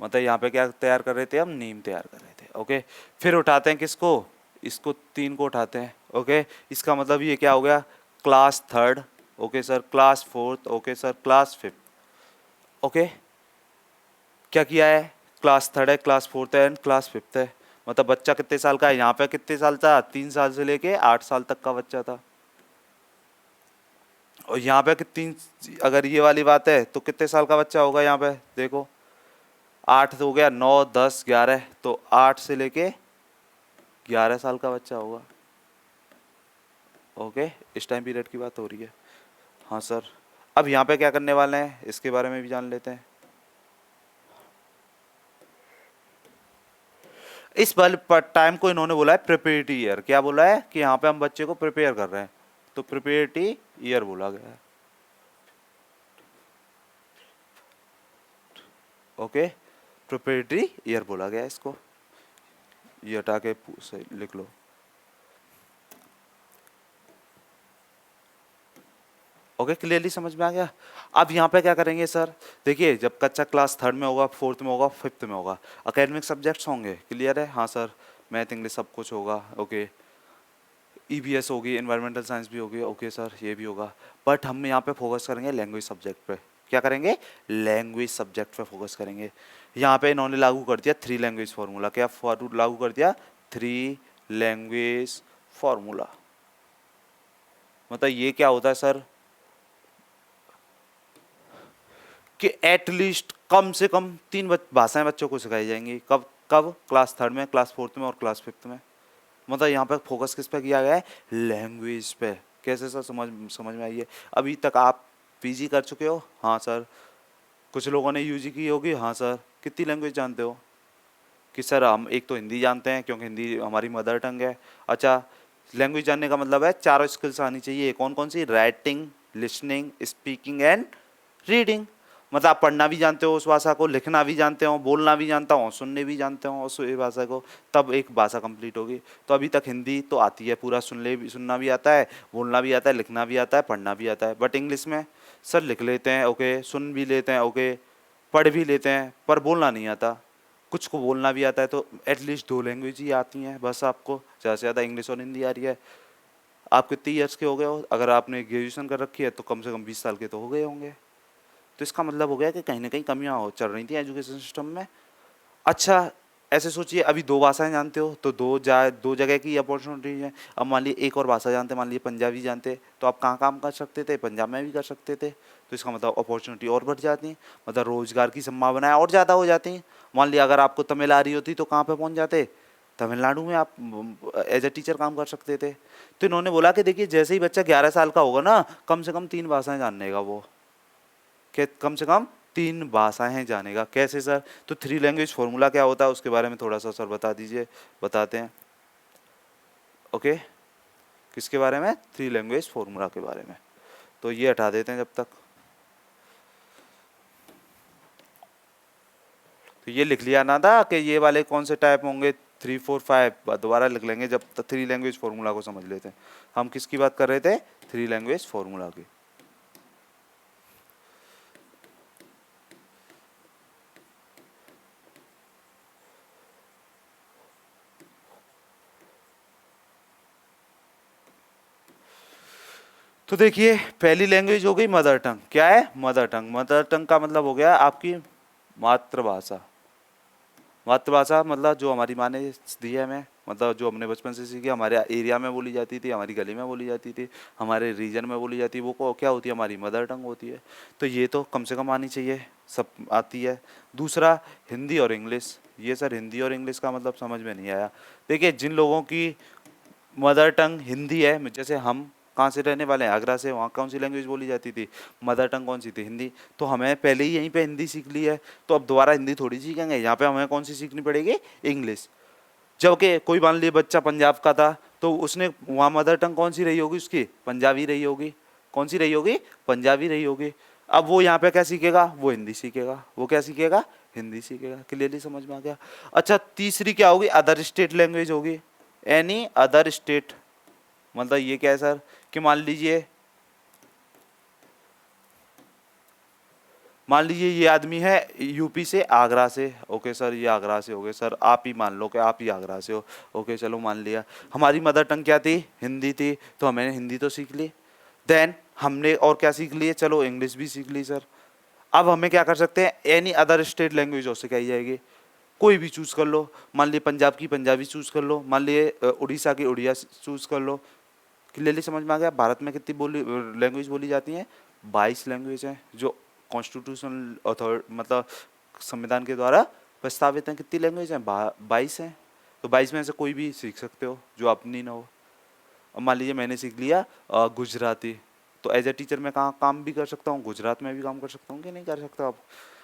मतलब यहाँ पे क्या तैयार कर रहे थे, हम नींव तैयार कर रहे थे। ओके, फिर उठाते हैं किसको, इसको 3 को उठाते हैं। ओके, इसका मतलब ये क्या हो गया, class 3rd, okay sir, class 4th, okay sir, class 5th। Okay, क्या किया है, क्लास थर्ड है, क्लास फोर्थ है एंड क्लास फिफ्थ है। मतलब बच्चा कितने साल का है, यहाँ पे कितने साल था, 3 साल से लेके 8 साल तक का बच्चा था। और यहाँ पे कितनी, अगर ये वाली बात है तो कितने साल का बच्चा होगा यहाँ पे, देखो 8 हो गया, 9 10 11, तो 8 से लेके 11 साल का बच्चा होगा। ओके, इस टाइम पीरियड की बात हो रही है। हाँ सर, अब यहाँ पे क्या करने वाले हैं इसके बारे में भी जान लेते हैं। इस वाले टाइम को इन्होंने बोला है प्रिपेरेटरी ईयर। क्या बोला है कि यहाँ पे हम बच्चे को प्रिपेयर कर रहे हैं, तो प्रिपेरेटरी ईयर बोला गया है। ओके, प्रिपेरेटरी ईयर बोला गया है इसको, ये हटा के लिख लो। ओके, क्लियरली समझ में आ गया। अब यहाँ पे क्या करेंगे सर, देखिए जब कच्चा क्लास थर्ड में होगा, फोर्थ में होगा, फिफ्थ में होगा, अकेडमिक सब्जेक्ट्स होंगे, क्लियर है। हाँ सर, मैथ इंग्लिश सब कुछ होगा। ओके, ईवीएस होगी, एनवायरमेंटल साइंस भी होगी। ओके सर, ये भी होगा, बट हम यहाँ पे फोकस करेंगे लैंग्वेज सब्जेक्ट पे। क्या करेंगे, लैंग्वेज सब्जेक्ट पे फोकस करेंगे। यहाँ पे इन्होंने लागू कर दिया 3 लैंग्वेज फार्मूला। क्या लागू कर दिया, 3 लैंग्वेज फार्मूला। मतलब ये क्या होता है सर, कि एटलीस्ट कम से कम 3 भाषाएं बच्चों को सिखाई जाएंगी। कब कब, क्लास थर्ड में, क्लास फोर्थ में और क्लास फिफ्थ में। मतलब यहाँ पे फोकस किस पे किया गया है, लैंग्वेज पे। कैसे सर, समझ में आई है। अभी तक आप पीजी कर चुके हो, हाँ सर। कुछ लोगों ने यूजी की होगी, हाँ सर। कितनी लैंग्वेज जानते हो, कि सर हम एक तो हिंदी जानते हैं क्योंकि हिंदी हमारी मदर टंग है। अच्छा, लैंग्वेज जानने का मतलब है 4 स्किल्स आनी चाहिए। कौन कौन सी, writing, listening, speaking and reading. मतलब आप पढ़ना भी जानते हो उस भाषा को, लिखना भी जानते हो, बोलना भी जानता हो, सुनने भी जानते हो उस भाषा को, तब एक भाषा कंप्लीट होगी। तो अभी तक हिंदी तो आती है पूरा, सुनना भी आता है, बोलना भी आता है, लिखना भी आता है, पढ़ना भी आता है। बट इंग्लिश में सर लिख लेते हैं, ओके, सुन भी लेते हैं, ओके, पढ़ भी लेते हैं, पर बोलना नहीं आता। कुछ को बोलना भी आता है। तो एटलीस्ट 2 लैंग्वेज ही आती हैं बस आपको, ज़्यादा से ज़्यादा इंग्लिश और हिंदी आ रही है। आप कितने ईयर्स के हो गए हो, अगर आपने ग्रेजुएशन कर रखी है तो कम से कम 20 साल के तो हो गए होंगे। तो इसका मतलब हो गया कि कहीं ना कहीं कमियां हो चल रही थी एजुकेशन सिस्टम में। अच्छा, ऐसे सोचिए, अभी 2 भाषाएं जानते हो तो 2 जगह की अपॉर्चुनिटी है। अब मान लीजिए एक और भाषा जानते, मान लीजिए पंजाबी जानते, तो आप कहाँ काम कर सकते थे, पंजाब में भी कर सकते थे। तो इसका मतलब अपॉर्चुनिटी और बढ़ जाती है, मतलब रोजगार की संभावनाएं और ज़्यादा हो जाती हैं। मान लिया अगर आपको तमिल आ रही होती तो कहाँ पे पहुँच जाते, तमिलनाडु में आप एज ए टीचर काम कर सकते थे। तो इन्होंने बोला कि देखिए जैसे ही बच्चा 11 साल का होगा ना, कम से कम 3 भाषाएं जानने का वो, कि कम से कम 3 भाषाएं जानेगा। कैसे सर, तो 3 लैंग्वेज फार्मूला क्या होता है उसके बारे में थोड़ा सा सर बता दीजिए। बताते हैं, ओके। किसके बारे में, 3 लैंग्वेज फार्मूला के बारे में। तो ये हटा देते हैं जब तक। तो ये लिख लिया ना था कि ये वाले कौन से टाइप होंगे, 3 4 5, दोबारा लिख लेंगे जब तक 3 लैंग्वेज फार्मूला को समझ लेते हैं। हम किसकी बात कर रहे थे, 3 लैंग्वेज फार्मूला की। तो देखिए पहली लैंग्वेज हो गई मदर टंग। क्या है, मदर टंग। मदर टंग का मतलब हो गया आपकी मातृभाषा। मातृभाषा मतलब जो हमारी माँ ने दी है हमें, मतलब जो हमने बचपन से सीखी, हमारे एरिया में बोली जाती थी, हमारी गली में बोली जाती थी, हमारे रीजन में बोली जाती है, वो क्या होती है, हमारी मदर टंग होती है। तो ये तो कम से कम आनी चाहिए, सब आती है। दूसरा, हिंदी और इंग्लिश। ये सर हिंदी और इंग्लिश का मतलब समझ में नहीं आया। देखिए जिन लोगों की मदर टंग हिंदी है, जैसे हम कहाँ से रहने वाले हैं, आगरा से, वहाँ कौन सी लैंग्वेज बोली जाती थी, मदर टंग कौन सी थी, हिंदी। तो हमें पहले ही यहीं पे हिंदी सीख ली है, तो अब दोबारा हिंदी थोड़ी सीखेंगे, यहाँ पे हमें कौन सी सीखनी पड़ेगी, इंग्लिश। जबकि कोई मान लीजिए बच्चा पंजाब का था, तो उसने वहाँ मदर टंग कौन सी रही होगी उसकी, पंजाबी रही होगी। कौन सी रही होगी, पंजाबी रही होगी। अब वो यहाँ पे क्या सीखेगा, वो हिंदी सीखेगा। वो क्या सीखेगा, हिंदी सीखेगा। क्लियरली समझ में आ गया। अच्छा, तीसरी क्या होगी, अदर स्टेट लैंग्वेज होगी, एनी अदर स्टेट। मतलब ये क्या है सर, कि मान लीजिए ये आदमी है यूपी से, आगरा से। ओके सर, ये आगरा से हो गए सर, आप ही मान लो कि आप ही आगरा से हो। ओके चलो मान लिया। हमारी मदर टंग क्या थी, हिंदी थी, तो हमें हिंदी तो सीख ली। देन हमने और क्या सीख लिए, चलो इंग्लिश भी सीख ली सर। अब हमें क्या कर सकते हैं, एनी अदर स्टेट लैंग्वेज और सिखाई जाएगी, कोई भी चूज कर लो। मान लिए पंजाब की पंजाबी चूज कर लो, मान लिए उड़ीसा की उड़िया चूज कर लो। क्लियरली समझ में आ गया। भारत में कितनी बोली लैंग्वेज बोली जाती हैं, 22 लैंग्वेज हैं जो कॉन्स्टिट्यूशनल अथॉरिटी मतलब संविधान के द्वारा प्रस्तावित हैं। कितनी लैंग्वेज हैं, 22 हैं। तो 22 में से कोई भी सीख सकते हो जो अपनी ना हो। अब मान लीजिए मैंने सीख लिया गुजराती, तो एज ए टीचर मैं कहाँ काम भी कर सकता हूँ, गुजरात में भी काम कर सकता हूँ कि नहीं कर सकता। अब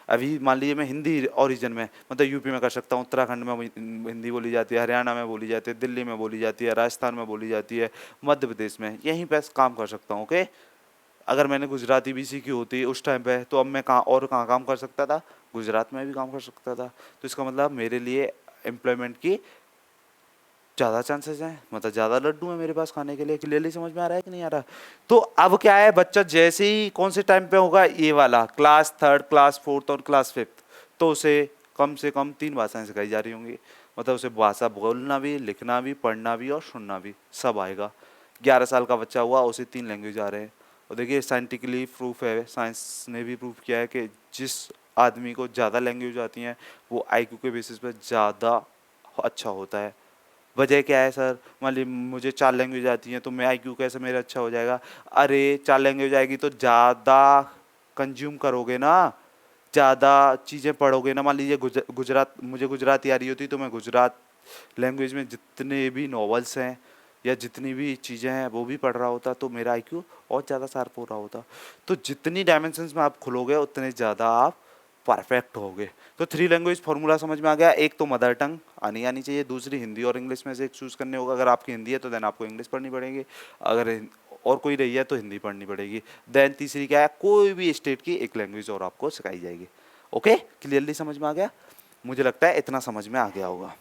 अभी मान लीजिए मैं हिंदी ओरिजिन में मतलब यूपी में कर सकता हूँ, उत्तराखंड में हिंदी बोली जाती है, हरियाणा में बोली जाती है, दिल्ली में बोली जाती है, राजस्थान में बोली जाती है, मध्य प्रदेश में, यहीं पे काम कर सकता हूँ। ओके, अगर मैंने गुजराती भी सीखी होती उस टाइम पे तो अब मैं कहाँ काम कर सकता था, गुजरात में भी काम कर सकता था। तो इसका मतलब मेरे लिए एम्प्लॉयमेंट की ज़्यादा चांसेस हैं, मतलब ज़्यादा लड्डू हैं मेरे पास खाने के लिए। क्लियरली समझ में आ रहा है कि नहीं आ रहा। तो अब क्या है, बच्चा जैसे ही कौन से टाइम पे होगा, ये वाला क्लास 3, क्लास 4 और क्लास 5, तो उसे कम से कम 3 भाषाएं सिखाई जा रही होंगी। मतलब उसे भाषा बोलना भी, लिखना भी, पढ़ना भी और सुनना भी सब आएगा। 11 साल का बच्चा हुआ, उसे 3 लैंग्वेज आ रहे हैं। और देखिए साइंटिफिकली प्रूफ है, साइंस ने भी प्रूफ किया है कि जिस आदमी को ज़्यादा लैंग्वेज आती हैं वो आईक्यू के बेसिस पर ज़्यादा अच्छा होता है। वजह क्या है सर, मान ली मुझे 4 लैंग्वेज आती हैं तो मैं आईक्यू कैसे मेरा अच्छा हो जाएगा। अरे 4 लैंग्वेज आएगी तो ज़्यादा कंज्यूम करोगे ना, ज़्यादा चीज़ें पढ़ोगे ना। मान लीजिए गुजरात मुझे गुजराती आ रही होती तो मैं गुजरात लैंग्वेज में जितने भी नॉवेल्स हैं या जितनी भी चीज़ें हैं वो भी पढ़ रहा होता, तो मेरा आईक्यू और ज़्यादा शार्प हो रहा होता। तो जितनी डायमेंशंस में आप खुलोगे उतने ज़्यादा आप परफेक्ट हो गए। तो 3 लैंग्वेज फॉर्मूला समझ में आ गया। एक तो मदर टंग आनी चाहिए, दूसरी हिंदी और इंग्लिश में से एक चूज़ करने होगा। अगर आपकी हिंदी है तो देन आपको इंग्लिश पढ़नी पड़ेगी, अगर और कोई रही है तो हिंदी पढ़नी पड़ेगी। देन तीसरी क्या है, कोई भी स्टेट की एक लैंग्वेज और आपको सिखाई जाएगी। ओके, क्लियरली समझ में आ गया। मुझे लगता है इतना समझ में आ गया होगा।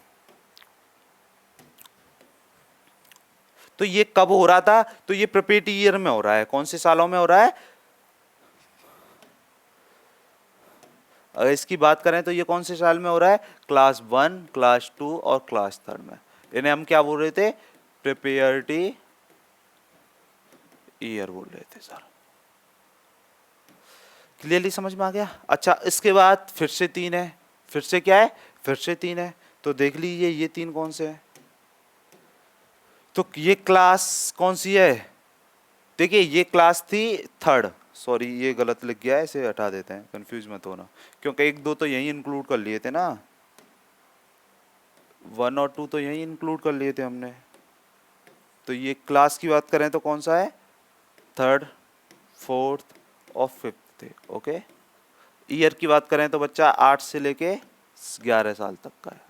तो ये कब हो रहा था, तो ये प्रिपेरेटरी ईयर में हो रहा है। कौन से सालों में हो रहा है, अगर इसकी बात करें तो ये कौन से साल में हो रहा है, क्लास 1, क्लास 2 और क्लास 3 में। इन्हें हम क्या बोल रहे थे, प्रिपेरेटरी ईयर बोल रहे थे सर। क्लियरली समझ में आ गया। अच्छा, इसके बाद फिर से 3 है, फिर से क्या है, फिर से 3 है। तो देख लीजिए ये 3 कौन से हैं। तो ये क्लास कौन सी है, देखिए ये क्लास थी 3rd, सॉरी ये गलत लिख गया है, इसे हटा देते हैं, कंफ्यूज मत होना, क्योंकि 1, 2 तो यही इंक्लूड कर लिए थे ना, 1 और 2 तो यही इंक्लूड कर लिए थे हमने। तो ये क्लास की बात करें तो कौन सा है, 3rd, 4th और 5th थे। ओके, ईयर की बात करें तो बच्चा 8 से लेके 11 साल तक का है।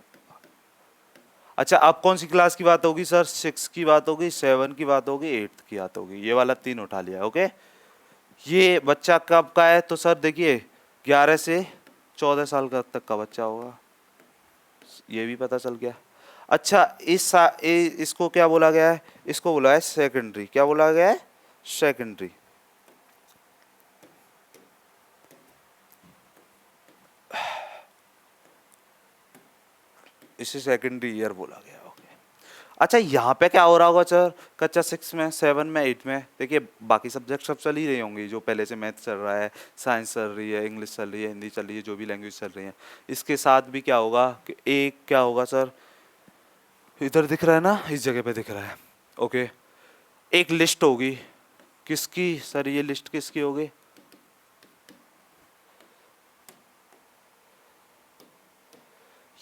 अच्छा, अब कौन सी क्लास की बात होगी सर, 6 की बात होगी, 7 की बात होगी, 8 की बात होगी। ये वाला 3 उठा लिया। ओके, ये बच्चा कब का है, तो सर देखिए 11 से 14 साल का तक का बच्चा होगा, ये भी पता चल गया। अच्छा, इसको क्या बोला गया है, इसको बोला है सेकेंडरी। क्या बोला गया है, सेकेंडरी। इसे सेकेंडरी ईयर बोला गया। ओके, अच्छा यहाँ पे क्या हो रहा होगा सर, कक्षा 6 में, 7 में, 8 में, देखिए बाकी सब्जेक्ट सब चल ही रही होंगी, जो पहले से मैथ चल रहा है, साइंस चल रही है, इंग्लिश चल रही है, हिंदी चल रही है, जो भी लैंग्वेज चल रही है, इसके साथ भी क्या होगा कि एक क्या होगा सर, इधर दिख रहा है ना, इस जगह पे दिख रहा है। ओके, एक लिस्ट होगी, किसकी सर, ये लिस्ट किसकी होगी,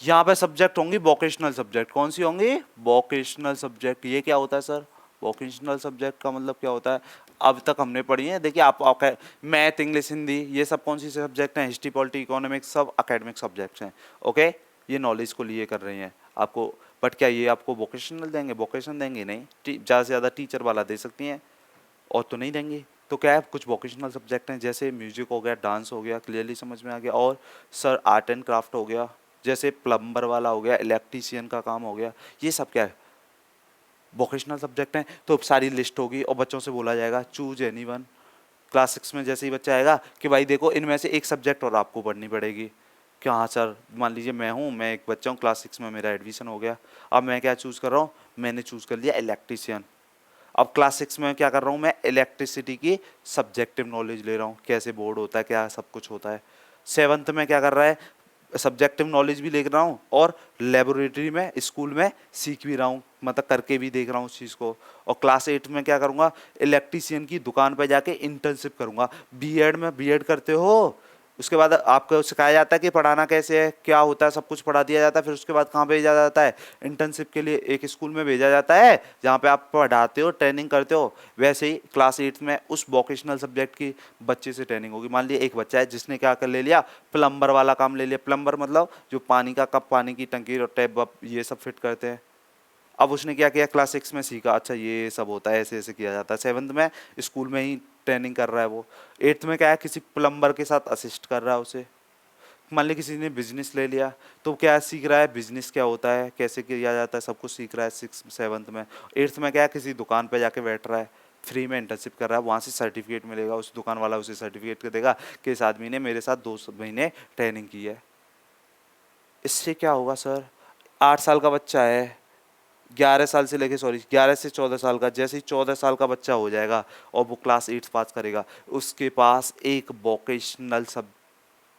यहाँ पे सब्जेक्ट होंगी वोकेशनल सब्जेक्ट। कौन सी होंगी, वोकेशनल सब्जेक्ट। ये क्या होता है सर, वोकेशनल सब्जेक्ट का मतलब क्या होता है, अब तक हमने पढ़ी है। देखिए आप मैथ, इंग्लिश, हिंदी, ये सब कौन सी सब्जेक्ट हैं, हिस्ट्री, पॉलिटी, इकोनॉमिक्स, सब अकेडमिक सब्जेक्ट्स हैं। ओके, ये नॉलेज को लिए कर रही हैं आपको, बट क्या ये आपको वोकेशनल देंगे, वोकेशन देंगे नहीं, ज़्यादा से ज़्यादा टीचर वाला दे सकती हैं, और तो नहीं देंगी। तो क्या है, कुछ वोकेशनल सब्जेक्ट हैं, जैसे म्यूजिक हो गया, डांस हो गया, क्लियरली समझ में आ गया, और सर आर्ट एंड क्राफ्ट हो गया, जैसे प्लम्बर वाला हो गया, इलेक्ट्रीशियन का काम हो गया, ये सब क्या है, वोकेशनल सब्जेक्ट हैं। तो सारी लिस्ट होगी और बच्चों से बोला जाएगा चूज एनी वन। क्लास 6 में जैसे ही बच्चा आएगा कि भाई देखो इनमें से एक सब्जेक्ट और आपको पढ़नी पड़ेगी। क्या, हाँ सर, मान लीजिए मैं एक बच्चा हूँ, क्लास 6 में मेरा एडमिशन हो गया, अब मैं क्या चूज़ कर रहा हूँ, मैंने चूज़ कर लिया इलेक्ट्रीशियन। अब क्लास 6 में क्या कर रहा हूँ मैं, इलेक्ट्रिसिटी की सब्जेक्टिव नॉलेज ले रहा हूँ, कैसे बोर्ड होता है, क्या सब कुछ होता है। 7th में क्या कर रहा है, सब्जेक्टिव नॉलेज भी ले रहा हूँ और लेबोरेटरी में स्कूल में सीख भी रहा हूँ, मतलब करके भी देख रहा हूँ उस चीज़ को। और क्लास 8 में क्या करूँगा, इलेक्ट्रीशियन की दुकान पर जाके इंटर्नशिप करूँगा। बीएड में बीएड करते हो, उसके बाद आपको सिखाया जाता है कि पढ़ाना कैसे है, क्या होता है, सब कुछ पढ़ा दिया जाता है। फिर उसके बाद कहाँ भेजा जाता है, इंटर्नशिप के लिए एक स्कूल में भेजा जाता है जहाँ पे आप पढ़ाते हो, ट्रेनिंग करते हो। वैसे ही क्लास 8 में उस वोकेशनल सब्जेक्ट की बच्चे से ट्रेनिंग होगी। मान लिया एक बच्चा है जिसने क्या कर ले लिया, प्लम्बर वाला काम ले लिया। प्लम्बर मतलब जो पानी का कप, पानी की टंकी और टैप वप ये सब फिट करते हैं। अब उसने क्या किया, क्लास 6 में सीखा, अच्छा ये सब होता है, ऐसे ऐसे किया जाता है। 7th में स्कूल में ही ट्रेनिंग कर रहा है वो। 8th में क्या है, किसी प्लम्बर के साथ असिस्ट कर रहा है उसे। मान ली किसी ने बिजनेस ले लिया तो क्या सीख रहा है, बिजनेस क्या होता है, कैसे किया जाता है, सब कुछ सीख रहा है 6 7th में। 8th में क्या है, किसी दुकान पे जाके बैठ रहा है, फ्री में इंटर्नशिप कर रहा है, वहाँ से सर्टिफिकेट मिलेगा, उस दुकान वाला उसे सर्टिफिकेट देगा कि इस आदमी ने मेरे साथ 2 महीने ट्रेनिंग की है। इससे क्या होगा सर, 8 साल का बच्चा है, 11 साल से लेके, सॉरी 11 से 14 साल का, जैसे ही 14 साल का बच्चा हो जाएगा और वो क्लास 8 पास करेगा, उसके पास एक वोकेशनल सब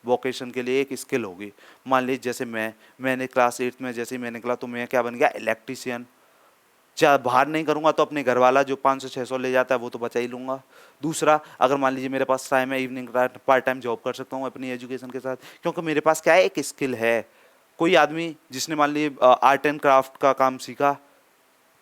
वोकेशन के लिए एक स्किल होगी। मान लीजिए जैसे मैंने क्लास 8 में जैसे ही मैं निकला तो मैं क्या बन गया, इलेक्ट्रीशियन। चाहे बाहर नहीं करूंगा तो अपने घर वाला जो 500 600 ले जाता है वो तो बचा ही लूंगा। दूसरा, अगर मान लीजिए मेरे पास टाइम है, इवनिंग पार्ट टाइम जॉब कर सकता हूँ अपनी एजुकेशन के साथ, क्योंकि मेरे पास क्या है, एक स्किल है। कोई आदमी जिसने मान लीजिए आर्ट एंड क्राफ्ट का काम सीखा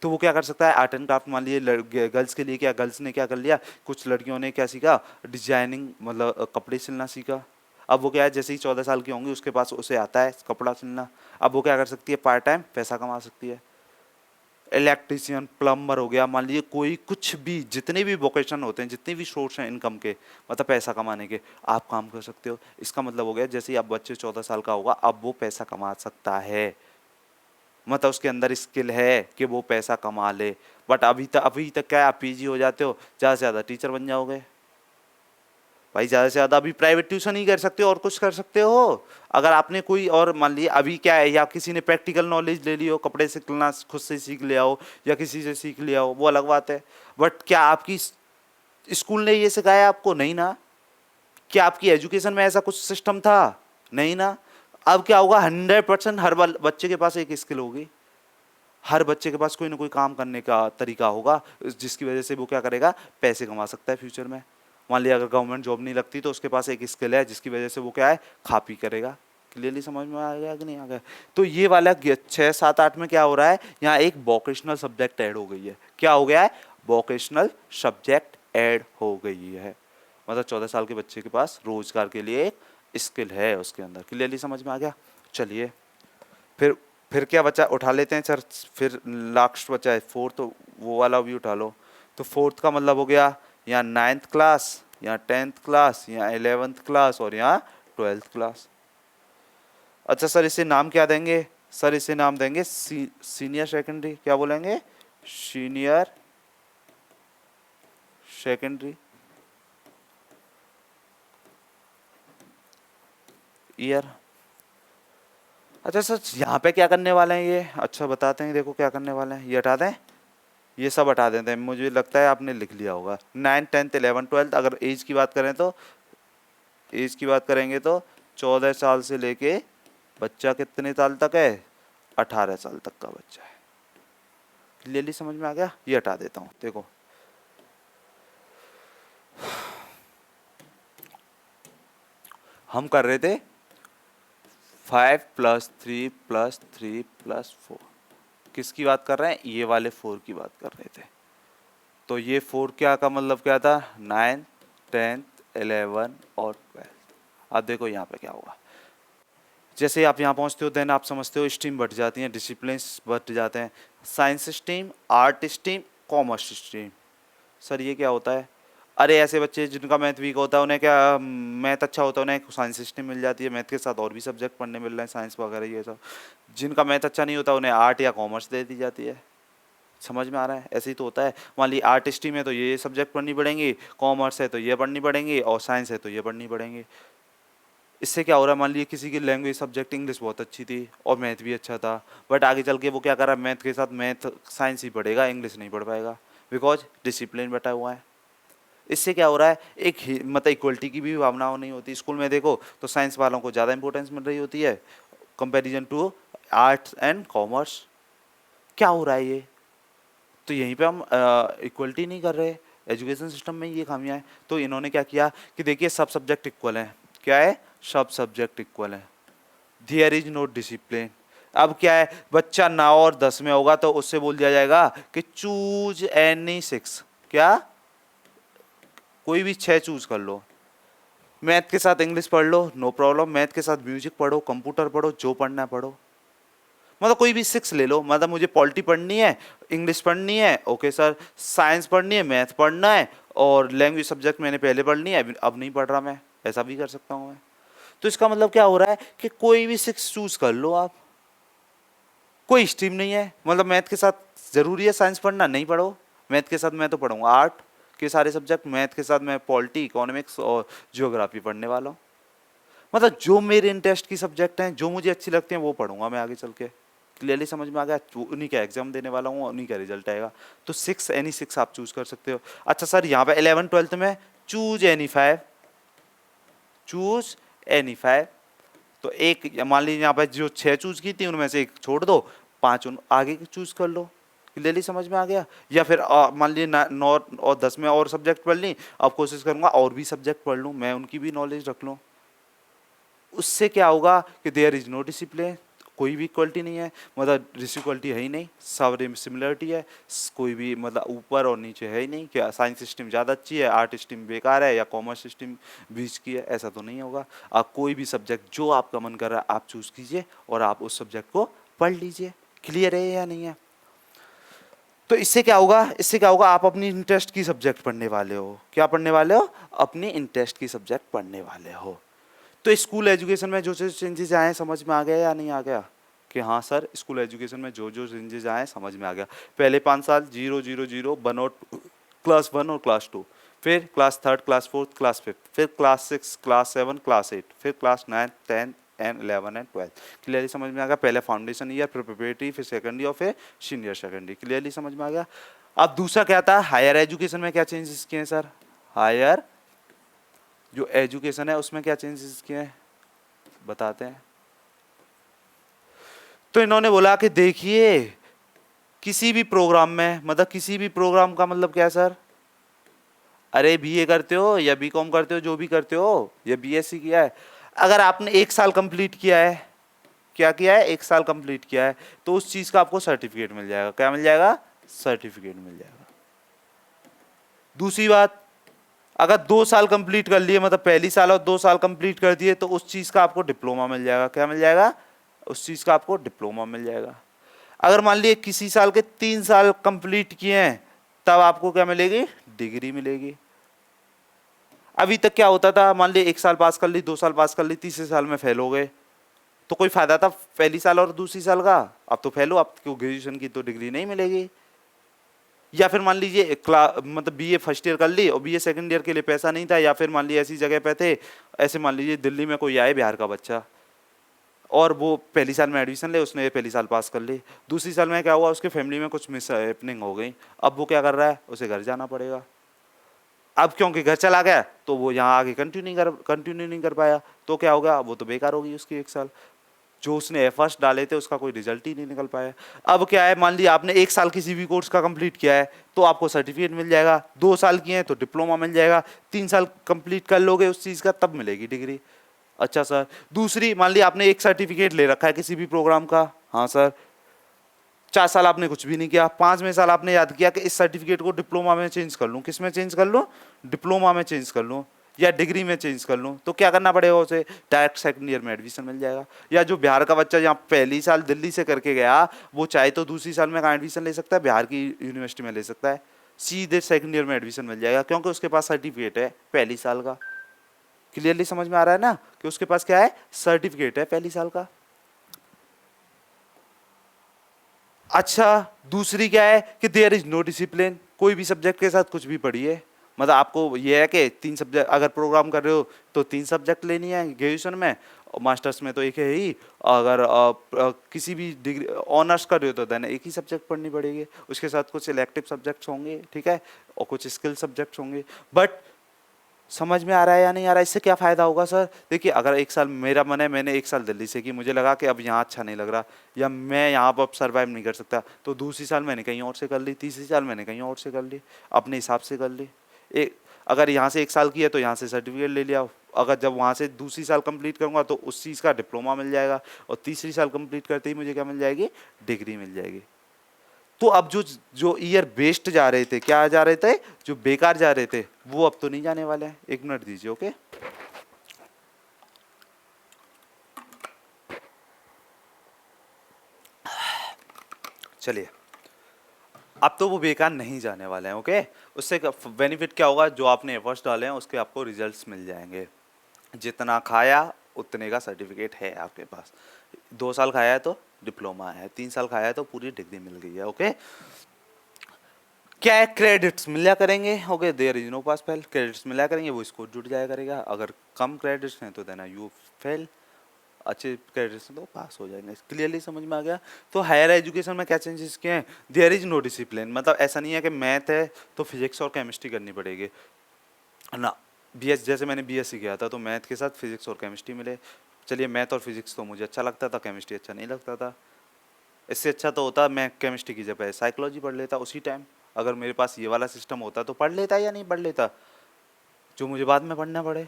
तो वो क्या कर सकता है, आर्ट एंड क्राफ्ट। मान लीजिए गर्ल्स के लिए क्या, गर्ल्स ने क्या कर लिया, कुछ लड़कियों ने क्या सीखा, डिजाइनिंग, मतलब कपड़े सिलना सीखा। अब वो क्या है, जैसे ही 14 साल की होंगी उसके पास उसे आता है कपड़ा सिलना। अब वो क्या कर सकती है, पार्ट टाइम पैसा कमा सकती है। इलेक्ट्रीशियन, प्लम्बर हो गया, मान लीजिए कोई कुछ भी, जितने भी वोकेशन होते हैं, जितने भी सोर्स हैं इनकम के, मतलब पैसा कमाने के, आप काम कर सकते हो। इसका मतलब हो गया जैसे ही अब बच्चे 14 साल का होगा अब वो पैसा कमा सकता है, मतलब उसके अंदर स्किल है कि वो पैसा कमा ले। बट अभी तक क्या है, आप पीजी हो जाते हो, ज़्यादा से ज़्यादा टीचर बन जाओगे भाई, ज़्यादा से ज़्यादा अभी प्राइवेट ट्यूशन ही कर सकते हो और कुछ कर सकते हो। अगर आपने कोई और मान लिया अभी क्या है, या किसी ने प्रैक्टिकल नॉलेज ले ली हो, कपड़े सिलना खुद से सीख लिया हो या किसी से सीख लिया हो, वो अलग बात है। बट क्या आपकी स्कूल ने ये सिखाया आपको, नहीं ना। क्या आपकी एजुकेशन में ऐसा कुछ सिस्टम था, नहीं ना। अब क्या होगा, 100% हर बच्चे के पास एक स्किल होगी, हर बच्चे के पास कोई ना कोई काम करने का तरीका होगा जिसकी वजह से वो क्या करेगा, पैसे कमा सकता है फ्यूचर में। मान लिया अगर गवर्नमेंट जॉब नहीं लगती तो उसके पास एक स्किल है जिसकी वजह से वो क्या है, खा पी करेगा। क्लियरली समझ में आ गया कि नहीं आ गया। तो ये वाला 6 7 8 में क्या हो रहा है, यहाँ एक वोकेशनल सब्जेक्ट ऐड हो गई है। क्या हो गया है, वोकेशनल सब्जेक्ट ऐड हो गई है। मतलब 14 साल के बच्चे के पास रोजगार के लिए एक स्किल है उसके अंदर। क्लियरली समझ में आ गया। चलिए फिर फिर क्या बचा, उठा लेते हैं सर। फिर लास्ट बचा है 4th, तो वो वाला भी उठा लो। तो 4th का मतलब हो गया यहाँ 9th क्लास, यहाँ 10th क्लास, यहाँ 11th क्लास और यहाँ 12th क्लास। अच्छा सर इसे नाम क्या देंगे, सर इसे नाम देंगे सीनियर सेकेंडरी। क्या बोलेंगे, सीनियर सेकेंडरी ईयर। अच्छा सर यहाँ पे क्या करने वाले हैं ये, अच्छा बताते हैं, देखो क्या करने वाले हैं, ये हटा दें, ये सब हटा देते हैं। मुझे लगता है आपने लिख लिया होगा 9 10 11 12। अगर एज की बात करें तो, एज की बात करेंगे तो 14 साल से लेके बच्चा कितने साल तक है, 18 साल तक का बच्चा है। क्लियरली समझ में आ गया। ये हटा देता हूँ, देखो हम कर रहे थे 5 + 3 + 3 + 4। किसकी बात कर रहे हैं, ये वाले 4 की बात कर रहे थे। तो ये 4 क्या का मतलब क्या था, 9 10 11 और 12। अब देखो यहाँ पे क्या होगा, जैसे आप यहाँ पहुँचते हो देन आप समझते हो स्ट्रीम बढ़ जाती हैं, डिसिप्लिन बढ़ जाते हैं। Science stream, art stream, commerce stream. Sir ये क्या होता है, अरे ऐसे बच्चे जिनका मैथ वीक होता है उन्हें क्या, मैथ अच्छा होता है उन्हें साइंस स्ट्रीम मिल जाती है, मैथ के साथ और भी सब्जेक्ट पढ़ने मिल रहे हैं, साइंस वगैरह ये सब। जिनका मैथ अच्छा नहीं होता उन्हें आर्ट या कॉमर्स दे दी जाती है। समझ में आ रहा है, ऐसे ही तो होता है। मान ली आर्ट स्ट्रीम है तो ये सब्जेक्ट पढ़नी पड़ेंगी, कॉमर्स है तो ये पढ़नी पड़ेंगी और साइंस है तो ये पढ़नी पड़ेंगी। इससे क्या हो रहा है, मान लीजिए किसी की लैंग्वेज सब्जेक्ट इंग्लिश बहुत अच्छी थी और मैथ भी अच्छा था, बट आगे चल के वो क्या कर रहा है, मैथ के साथ मैथ साइंस ही पढ़ेगा, इंग्लिश नहीं पढ़ पाएगा। बिकॉज डिसिप्लिन बैठा हुआ है। इससे क्या हो रहा है, एक मतलब इक्वलिटी की भी भावना नहीं होती। स्कूल में देखो तो साइंस वालों को ज़्यादा इंपॉर्टेंस मिल रही होती है comparison to arts and commerce. क्या हो रहा है ये, तो यहीं पे हम इक्वलिटी नहीं कर रहे। एजुकेशन सिस्टम में ये खामियां हैं। तो इन्होंने क्या किया कि देखिए सब सब्जेक्ट इक्वल हैं। क्या है, सब सब्जेक्ट इक्वल हैं, देयर इज नो डिसिप्लिन। अब क्या है, बच्चा 9 और 10 में होगा तो उससे बोल दिया जाएगा कि चूज एनी 6, क्या कोई भी 6 चूज कर लो। मैथ के साथ इंग्लिश पढ़ लो, नो प्रॉब्लम। मैथ के साथ म्यूजिक पढ़ो, कंप्यूटर पढ़ो, जो पढ़ना है पढ़ो। मतलब कोई भी 6 ले लो। मतलब मुझे पॉलिटी पढ़नी है, इंग्लिश पढ़नी है, ओके सर, साइंस पढ़नी है, मैथ पढ़ना है, और लैंग्वेज सब्जेक्ट मैंने पहले पढ़नी है, अब नहीं पढ़ रहा मैं, ऐसा भी कर सकता हूँ मैं। तो इसका मतलब क्या हो रहा है कि कोई भी 6 चूज कर लो आप। कोई स्ट्रीम नहीं है, मतलब मैथ के साथ जरूरी है साइंस पढ़ना, नहीं पढ़ो। मैथ के साथ मैं तो पढ़ूंगा आर्ट के सारे सब्जेक्ट, मैथ के साथ मैं पॉलिटी, इकोनॉमिक्स और जियोग्राफी पढ़ने वाला हूँ। मतलब जो मेरे इंटरेस्ट की सब्जेक्ट हैं, जो मुझे अच्छी लगती हैं, वो पढ़ूंगा मैं आगे चल के। क्लियरली समझ में आ गया, उन्हीं का एग्जाम देने वाला हूँ, उन्हीं का रिजल्ट आएगा। तो 6 एनी 6 आप चूज कर सकते हो। अच्छा सर, यहाँ पे 11 12th में चूज एनी 5, चूज एनी 5। तो एक मान लीजिए यहाँ पे जो 6 चूज की थी उनमें से एक छोड़ दो, 5 उन आगे की चूज कर लो। क्लियरली समझ में आ गया। या फिर मान लीजिए 9 और 10 में और सब्जेक्ट पढ़ ली, अब कोशिश करूंगा और भी सब्जेक्ट पढ़ लूँ, मैं उनकी भी नॉलेज रख लूँ। उससे क्या होगा कि देयर इज नो डिसिप्लिन, कोई भी इक्वलिटी नहीं है, मतलब डिसइक्वलिटी है ही नहीं, सब सिमिलरिटी है। कोई भी मतलब ऊपर और नीचे है ही नहीं, क्या साइंस सिस्टम ज़्यादा अच्छी है, आर्ट सिस्टम बेकार है, या कॉमर्स सिस्टम बीच की है, ऐसा तो नहीं होगा। आप कोई भी सब्जेक्ट जो आपका मन कर रहा है आप चूज़ कीजिए और आप उस सब्जेक्ट को पढ़ लीजिए। क्लियर है या नहीं है। तो इससे क्या होगा, इससे क्या होगा, आप अपनी इंटरेस्ट की सब्जेक्ट पढ़ने वाले हो। क्या पढ़ने वाले हो, अपनी इंटरेस्ट की सब्जेक्ट पढ़ने वाले हो। तो स्कूल एजुकेशन में जो जो चेंजेस आए समझ में आ गया या नहीं आ गया, कि हाँ सर स्कूल एजुकेशन में जो जो चेंजेस आए समझ में आ गया। पहले 5 साल 0 0 0 1 और क्लास 1 और क्लास 2, फिर क्लास 3, क्लास 4, क्लास 5, फिर क्लास 6, क्लास 7, क्लास 8, फिर क्लास 9, 10 एंड 11 एंड 12। क्लियरली समझ में आ गया। पहले फाउंडेशन ईयर, फिर प्रिपरेटरी, फिर सेकेंड ईयर, फिर सीनियर सेकेंडरी। क्लियरली समझ में आ गया। अब दूसरा क्या था, हायर एजुकेशन में क्या चेंजेस किए हैं सर। हायर जो एजुकेशन है उसमें क्या चेंजेस किए हैं बताते हैं। तो इन्होंने बोला कि देखिए किसी भी प्रोग्राम में, मतलब किसी भी प्रोग्राम का मतलब क्या है सर, अरे बीए करते हो या बीकॉम करते हो, जो भी करते हो, या बीएससी किया है, अगर आपने 1 साल कंप्लीट किया है, क्या किया है, 1 साल कंप्लीट किया है, तो उस चीज का आपको सर्टिफिकेट मिल जाएगा। क्या मिल जाएगा, सर्टिफिकेट मिल जाएगा। दूसरी बात, अगर 2 साल कंप्लीट कर लिए, मतलब पहली साल और 2 साल कंप्लीट कर दिए, तो उस चीज का आपको डिप्लोमा मिल जाएगा। क्या मिल जाएगा, उस चीज का आपको डिप्लोमा मिल जाएगा। अगर मान लिए किसी साल के 3 साल कंप्लीट किए हैं, तब आपको क्या मिलेगी, डिग्री मिलेगी। अभी तक क्या होता था, मान लिए 1 साल पास कर ली, 2 साल पास कर ली, तीसरे साल में फेल हो गए, तो कोई फायदा था पहली साल और दूसरी साल का, अब तो फेल हो, आपको ग्रेजुएशन की तो डिग्री नहीं मिलेगी। या फिर मान लीजिए मतलब बीए फर्स्ट ईयर कर ली और बीए सेकंड ईयर के लिए पैसा नहीं था, या फिर मान लीजिए ऐसी जगह पे थे, ऐसे मान लीजिए दिल्ली में कोई आए बिहार का बच्चा, और वो पहली साल में एडमिशन ले, उसने पहली साल पास कर ली, दूसरी साल में क्या हुआ, उसके फैमिली में कुछ मिस हैपनिंग हो गई, अब वो क्या कर रहा है, उसे घर जाना पड़ेगा। अब क्योंकि घर चला गया तो वो यहाँ आगे कंटिन्यू नहीं कर पाया, तो क्या होगा, वो तो बेकार होगी उसकी 1 साल, जो उसने एफर्ट्स डाले थे उसका कोई रिजल्ट ही नहीं निकल पाया। अब क्या है, मान लीजिए आपने 1 साल किसी भी कोर्स का कंप्लीट किया है तो आपको सर्टिफिकेट मिल जाएगा, 2 साल किए हैं तो डिप्लोमा मिल जाएगा, 3 साल कंप्लीट कर लोगे उस चीज़ का तब मिलेगी डिग्री। अच्छा सर, दूसरी मान लीजिए आपने एक सर्टिफिकेट ले रखा है किसी भी प्रोग्राम का, हाँ सर, 4 साल आपने कुछ भी नहीं किया, 5वें साल आपने याद किया कि इस सर्टिफिकेट को डिप्लोमा में चेंज कर लूँ, किस में चेंज कर लूँ, डिप्लोमा में चेंज कर लूँ या डिग्री में चेंज कर लूँ, तो क्या करना पड़ेगा, उसे डायरेक्ट सेकंड ईयर में एडमिशन मिल जाएगा। या जो बिहार का बच्चा यहाँ पहली साल दिल्ली से करके गया, वो चाहे तो दूसरी साल में कहाँ एडमिशन ले सकता है, बिहार की यूनिवर्सिटी में ले सकता है, सीधे सेकंड ईयर में एडमिशन मिल जाएगा, क्योंकि उसके पास सर्टिफिकेट है पहली साल का। क्लियरली समझ में आ रहा है ना, कि उसके पास क्या है, सर्टिफिकेट है पहली साल का। अच्छा, दूसरी क्या है कि देयर इज नो डिसिप्लिन, कोई भी सब्जेक्ट के साथ कुछ भी पढ़िए, मतलब आपको ये है कि 3 सब्जेक्ट अगर प्रोग्राम कर रहे हो तो 3 सब्जेक्ट लेनी है ग्रेजुएशन में, मास्टर्स में तो एक है ही, अगर किसी भी डिग्री ऑनर्स कर रहे हो तो देन एक ही सब्जेक्ट पढ़नी पड़ेगी, उसके साथ कुछ इलेक्टिव सब्जेक्ट्स होंगे, ठीक है, और कुछ स्किल सब्जेक्ट्स होंगे। बट समझ में आ रहा है या नहीं आ रहा है, इससे क्या फ़ायदा होगा सर? देखिए अगर एक साल मेरा मन है, मैंने एक साल दिल्ली से की, मुझे लगा कि अब यहाँ अच्छा नहीं लग रहा या मैं यहाँ पर अब सर्वाइव नहीं कर सकता, तो दूसरी साल मैंने कहीं और से कर ली, तीसरी साल मैंने कहीं और से कर ली, अपने हिसाब से कर ली। एक अगर यहाँ से एक साल की है तो यहाँ से सर्टिफिकेट ले लिया, अगर जब वहाँ से दूसरी साल कंप्लीट करूँगा तो उस चीज़ का डिप्लोमा मिल जाएगा, और तीसरी साल कंप्लीट करते ही मुझे क्या मिल जाएगी? डिग्री मिल जाएगी। तो अब जो जो ईयर वेस्ट जा रहे थे, क्या जा रहे थे, जो बेकार जा रहे थे, वो अब तो नहीं जाने वाले हैं। एक मिनट दीजिए, ओके। चलिए, अब तो वो बेकार नहीं जाने वाले हैं, ओके। उससे बेनिफिट क्या होगा? जो आपने एफर्ट्स डाले हैं उसके आपको रिजल्ट्स मिल जाएंगे। जितना खाया उतने का सर्टिफिकेट है आपके पास। 2 साल खाया है तो डिप्लोमा है, 3 साल खाया है तो पूरी डिग्री मिल गई है, ओके। क्या है? क्रेडिट्स मिला करेंगे, okay, there is no pass fail, credits मिला करेंगे, वो स्कोर जुड़ जाया करेगा। अगर कम क्रेडिट्स हैं तो देना यू फेल, अच्छे क्रेडिट्स हैं तो पास हो जाएंगे। क्लियरली समझ में आ गया? तो हायर एजुकेशन में क्या चेंजेस किए हैं? देयर इज नो डिसिप्लिन, मतलब ऐसा नहीं है कि मैथ है तो फिजिक्स और केमिस्ट्री करनी पड़ेगी ना। बीएस जैसे मैंने बीएससी किया था तो मैथ के साथ फिजिक्स और केमिस्ट्री मिले। चलिए, मैथ और फिजिक्स तो मुझे अच्छा लगता था, केमिस्ट्री अच्छा नहीं लगता था। इससे अच्छा तो होता मैं केमिस्ट्री की जगह साइकोलॉजी पढ़ लेता उसी टाइम। अगर मेरे पास ये वाला सिस्टम होता तो पढ़ लेता या नहीं पढ़ लेता, जो मुझे बाद में पढ़ना पड़े।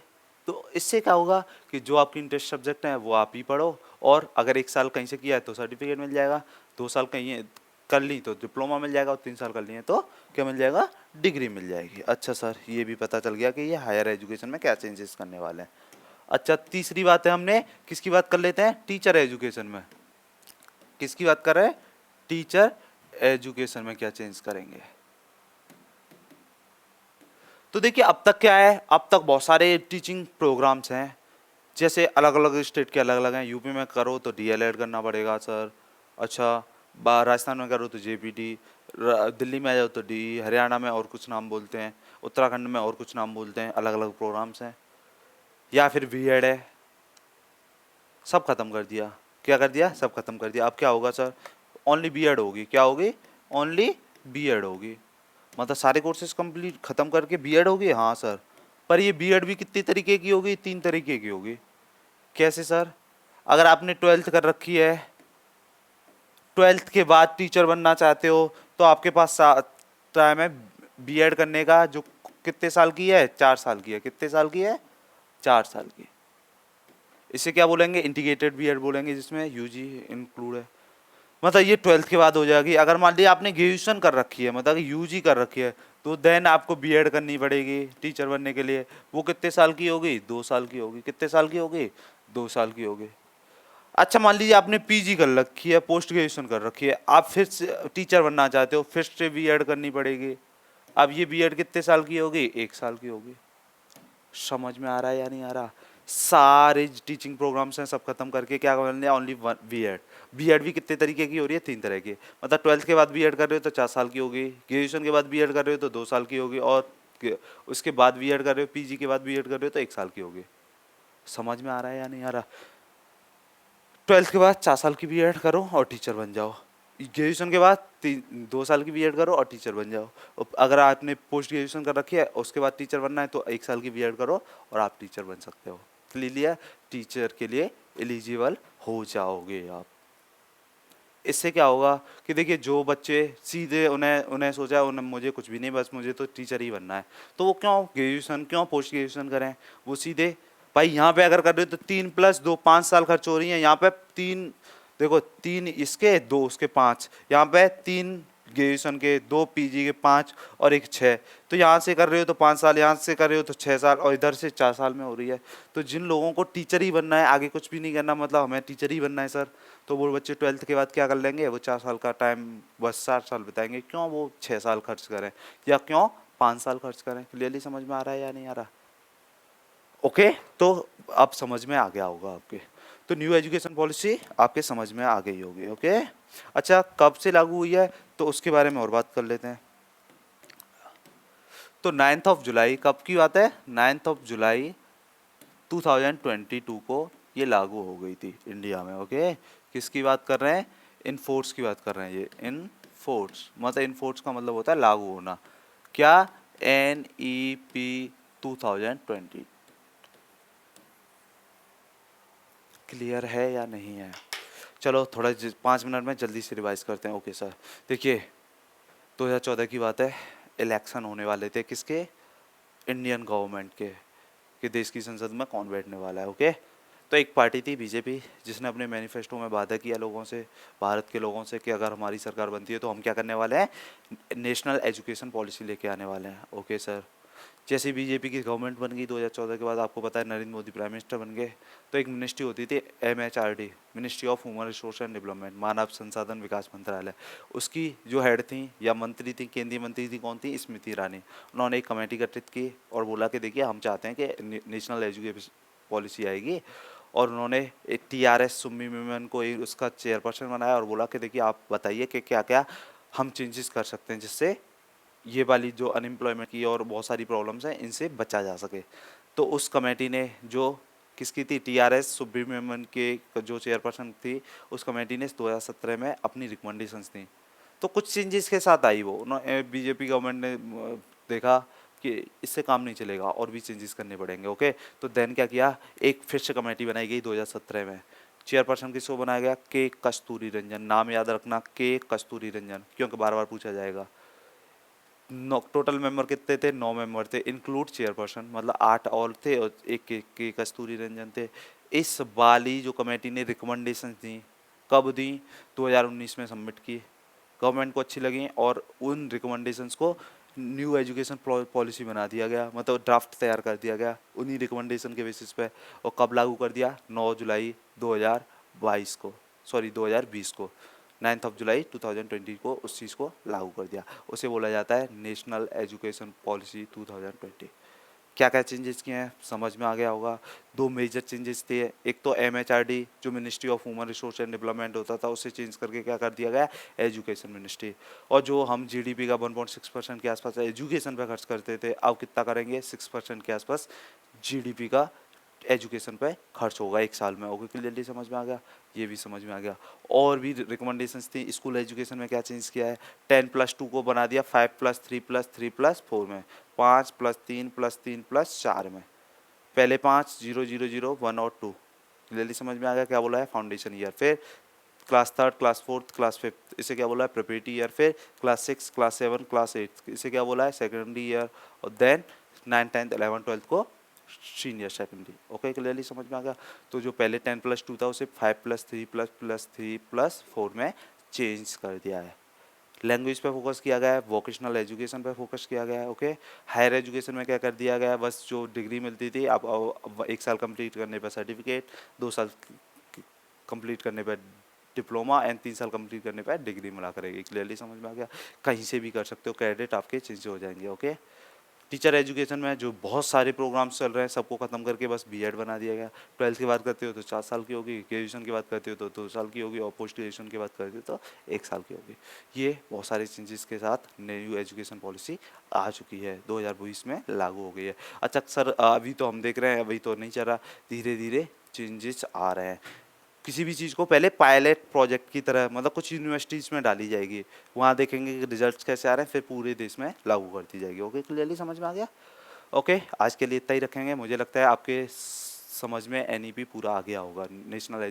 तो इससे क्या होगा कि जो आपकी इंटरेस्ट सब्जेक्ट हैं वो आप ही पढ़ो, और अगर 1 साल कहीं से किया है तो सर्टिफिकेट मिल जाएगा, 2 साल कहीं कर ली तो डिप्लोमा मिल जाएगा, और 3 साल कर लिए तो क्या मिल जाएगा? डिग्री मिल जाएगी। अच्छा सर, ये भी पता चल गया कि ये हायर एजुकेशन में क्या चेंजेस करने वाले हैं। अच्छा, तीसरी बात है, हमने किसकी बात कर लेते हैं? टीचर एजुकेशन में। किसकी बात कर रहे हैं? टीचर एजुकेशन में क्या चेंज करेंगे? तो देखिए, अब तक क्या है, अब तक बहुत सारे टीचिंग प्रोग्राम्स हैं, जैसे अलग अलग स्टेट के अलग अलग हैं। यूपी में करो तो डीएलएड करना पड़ेगा सर। अच्छा, राजस्थान में करो तो जेपीटी, दिल्ली में आ जाओ तो डी, हरियाणा में और कुछ नाम बोलते हैं, उत्तराखंड में और कुछ नाम बोलते हैं, अलग अलग प्रोग्राम्स हैं। या फिर बीएड है, सब खत्म कर दिया। क्या कर दिया? सब खत्म कर दिया। अब क्या होगा सर? ओनली बीएड होगी। क्या होगी? ओनली बीएड होगी। मतलब सारे कोर्सेज कंप्लीट खत्म करके बीएड होगी। हाँ सर, पर ये बीएड भी कितनी तरीके की होगी? 3 तरीके की होगी। कैसे सर? अगर आपने 12th कर रखी है, 12th के बाद टीचर बनना चाहते हो तो आपके पास टाइम है बीएड करने का, जो कितने साल की है? 4 साल की है। कितने साल की है? 4 साल की। इसे क्या बोलेंगे? इंटीग्रेटेड बीएड बोलेंगे, जिसमें यूजी इंक्लूड है। मतलब ये 12th के बाद हो जाएगी। अगर मान लीजिए आपने ग्रेजुएशन कर रखी है, मतलब यूजी कर रखी है, तो देन आपको बीएड करनी पड़ेगी टीचर बनने के लिए। वो कितने साल की होगी? 2 साल की होगी। कितने साल की होगी? 2 साल की होगी। अच्छा, मान लीजिए आपने पीजी कर रखी है, पोस्ट ग्रेजुएशन कर रखी है, आप फिर से टीचर बनना चाहते हो, फिर से बीएड करनी पड़ेगी। अब ये बीएड कितने साल की होगी? 1 साल की होगी। समझ में आ रहा है या नहीं आ रहा? सारे टीचिंग प्रोग्राम्स हैं, सब खत्म करके क्या करना है? Only one BEd. बीएड भी कितने तरीके की हो रही है? 3 तरह की। मतलब 12th के बाद बीएड कर रहे हो तो 4 साल की होगी, ग्रेजुएशन के बाद बीएड कर रहे हो तो 2 साल की होगी, और उसके बाद बीएड कर रहे हो, पीजी के बाद बीएड कर रहे हो तो 1 साल की होगी। समझ में आ रहा है या नहीं आ रहा? 12th के बाद 4 साल की बीएड करो और टीचर बन जाओ, ग्रेजुएशन के बाद 2 साल की बीएड करो और टीचर बन जाओ। अगर आपने पोस्ट ग्रेजुएशन कर रखी है, उसके बाद टीचर बनना है तो 1 साल की बीएड करो और आप टीचर बन सकते हो। क्लियर? टीचर के लिए एलिजिबल हो जाओगे आप। इससे क्या होगा कि देखिए, जो बच्चे सीधे उन्हें उन्हें सोचा उन्हें मुझे कुछ भी नहीं, बस मुझे तो टीचर ही बनना है, तो वो क्यों ग्रेजुएशन, क्यों पोस्ट ग्रेजुएशन करें? वो सीधे भाई यहाँ पे अगर कर रहे हो तो 3+2 5 साल खर्च हो रही है। यहाँ पे 3, देखो 3 इसके 2 उसके 5, यहाँ पे 3 ग्रेजुएशन के, 2 पीजी के 5 और 1 6। तो यहाँ से कर रहे हो तो 5 साल, यहाँ से कर रहे हो तो 6 साल, और इधर से 4 साल में हो रही है। तो जिन लोगों को टीचर ही बनना है, आगे कुछ भी नहीं करना, मतलब हमें टीचर ही बनना है सर, तो वो बच्चे 12th के बाद क्या कर लेंगे? वो 4 साल का टाइम बस 4 साल बिताएंगे। क्यों वो 6 साल खर्च करें, या क्यों 5 साल खर्च करें? क्लियरली समझ में आ रहा है या नहीं आ रहा? ओके, तो अब समझ में आ गया होगा आपके। तो न्यू एजुकेशन पॉलिसी आपके समझ में आ गई होगी। ओके, अच्छा, कब से लागू हुई है तो उसके बारे में और बात कर लेते हैं। तो 9 जुलाई, कब की बात है? 9 जुलाई 2022 को ये लागू हो गई थी इंडिया में। ओके, किसकी बात कर रहे हैं? इनफोर्स की बात कर रहे हैं। ये इनफोर्स मतलब इनफोर्स का मतलब होता है लागू होना। क्या? NEP 2020। क्लियर है या नहीं है? चलो थोड़ा 5 मिनट में जल्दी से रिवाइज करते हैं। ओके सर, देखिए 2014 की बात है, इलेक्शन होने वाले थे किसके? इंडियन गवर्नमेंट के, कि देश की संसद में कौन बैठने वाला है। ओके, तो एक पार्टी थी बीजेपी, जिसने अपने मैनिफेस्टो में वादा किया लोगों से, भारत के लोगों से, कि अगर हमारी सरकार बनती है तो हम क्या करने वाले हैं? नेशनल एजुकेशन पॉलिसी लेके आने वाले हैं। ओके सर, जैसे बीजेपी की गवर्नमेंट बन गई 2014 के बाद, आपको पता है नरेंद्र मोदी प्राइम मिनिस्टर बन गए, तो एक मिनिस्ट्री होती थी MHRD, ministry of human resource and development, मानव संसाधन विकास मंत्रालय। उसकी जो हेड थी या मंत्री थी, केंद्रीय मंत्री थी, कौन थी? स्मृति ईरानी। उन्होंने एक कमेटी गठित की और बोला कि देखिए हम चाहते हैं कि नेशनल एजुकेशन पॉलिसी आएगी, और उन्होंने एक TRS सुम्मी मेमन को उसका चेयरपर्सन बनाया और बोला कि देखिए आप बताइए कि क्या क्या हम चेंजेस कर सकते हैं जिससे ये वाली जो अनएम्प्लॉयमेंट की और बहुत सारी प्रॉब्लम्स हैं इनसे बचा जा सके। तो उस कमेटी ने जो किसकी थी? TRS सुब्रमण्यम के जो चेयरपर्सन थी, उस कमेटी ने 2017 में अपनी रिकमेंडेशंस दी। तो कुछ चेंजेस के साथ आई वो, बीजेपी गवर्नमेंट ने देखा कि इससे काम नहीं चलेगा और भी चेंजेस करने पड़ेंगे। ओके, तो देन क्या किया? एक फिर से कमेटी बनाई गई 2017 में। चेयरपर्सन किसको बनाया गया? K. कस्तूरी रंजन। नाम याद रखना, K. कस्तूरी रंजन, क्योंकि बार बार पूछा जाएगा। टोटल मेंबर कितने थे? 9 मेंबर थे, इंक्लूड चेयरपर्सन, मतलब 8 और थे और एक के कस्तूरी रंजन थे। इस वाली जो कमेटी ने रिकमेंडेशन दी, कब दी? 2019 में सबमिट की, गवर्नमेंट को अच्छी लगी और उन रिकमेंडेशंस को न्यू एजुकेशन पॉलिसी बना दिया गया, मतलब ड्राफ्ट तैयार कर दिया गया उन्हीं रिकमेंडेशन के बेसिस पे। और कब लागू कर दिया? 9 जुलाई 2022 को, सॉरी 2020 को, 9 जुलाई 2020 को उस चीज़ को लागू कर दिया। उसे बोला जाता है नेशनल एजुकेशन पॉलिसी 2020। क्या क्या चेंजेस किए हैं समझ में आ गया होगा। 2 मेजर चेंजेस थे, एक तो MHRD जो ministry of human resource and development होता था, उसे चेंज करके क्या कर दिया गया? Education ministry. और जो हम GDP का 1.6% के आसपास एजुकेशन पर खर्च करते थे, अब कितना करेंगे? 6% के आसपास GDP का एजुकेशन पे खर्च होगा एक साल में। ओके, क्लियरली समझ में आ गया? ये भी समझ में आ गया। और भी रिकमेंडेशंस थी। स्कूल एजुकेशन में क्या चेंज किया है? 10+2 को बना दिया 5+3+3+4 में, 5+3+3+4 में। पहले 5, 0, 0, 0, 1 और 2। क्लियरली समझ में आ गया? क्या बोला है? Foundation year. फिर क्लास 3, क्लास 4, क्लास 5, इसे क्या बोला है? Preparatory year. फिर क्लास 6, क्लास 7, क्लास 8, इसे क्या बोला है? Secondary year. और देन 9, 10, 11, 12 को सीनियर सेकेंडरी। ओके, क्लियरली समझ में आ गया? तो जो पहले 10+2 था उसे 5+3+3+4 में चेंज कर दिया है। लैंग्वेज पे फोकस किया गया है, वोकेशनल एजुकेशन पे फोकस किया गया है। ओके, हायर एजुकेशन में क्या कर दिया गया है? बस जो डिग्री मिलती थी अब 1 साल कंप्लीट करने पर सर्टिफिकेट, 2 साल कंप्लीट करने पर डिप्लोमा एंड 3 साल कंप्लीट करने पर डिग्री मिला करेगी। क्लियरली समझ में आ गया? कहीं से भी कर सकते हो, क्रेडिट आपके चेंज हो जाएंगे। ओके, टीचर एजुकेशन में जो बहुत सारे प्रोग्राम्स चल रहे हैं सबको ख़त्म करके बस B.Ed बना दिया गया। 12th की बात करते हो तो 4 साल की होगी, ग्रेजुएशन की बात करते हो तो 2 साल की होगी, और पोस्ट ग्रेजुएशन की बात करते हो तो 1 साल की होगी। ये बहुत सारे चेंजेस के साथ न्यू एजुकेशन पॉलिसी आ चुकी है, 2020 में लागू हो गई है। अच्छा सर, अभी तो हम देख रहे हैं अभी तो नहीं चल रहा, धीरे धीरे चेंजेस आ रहे हैं। किसी भी चीज़ को पहले पायलट प्रोजेक्ट की तरह, मतलब कुछ यूनिवर्सिटीज़ में डाली जाएगी, वहाँ देखेंगे कि रिजल्ट्स कैसे आ रहे हैं, फिर पूरे देश में लागू कर दी जाएगी। ओके, क्लियरली समझ में आ गया? ओके, आज के लिए इतना ही रखेंगे। मुझे लगता है आपके समझ में NEP पूरा आ गया होगा। नेशनल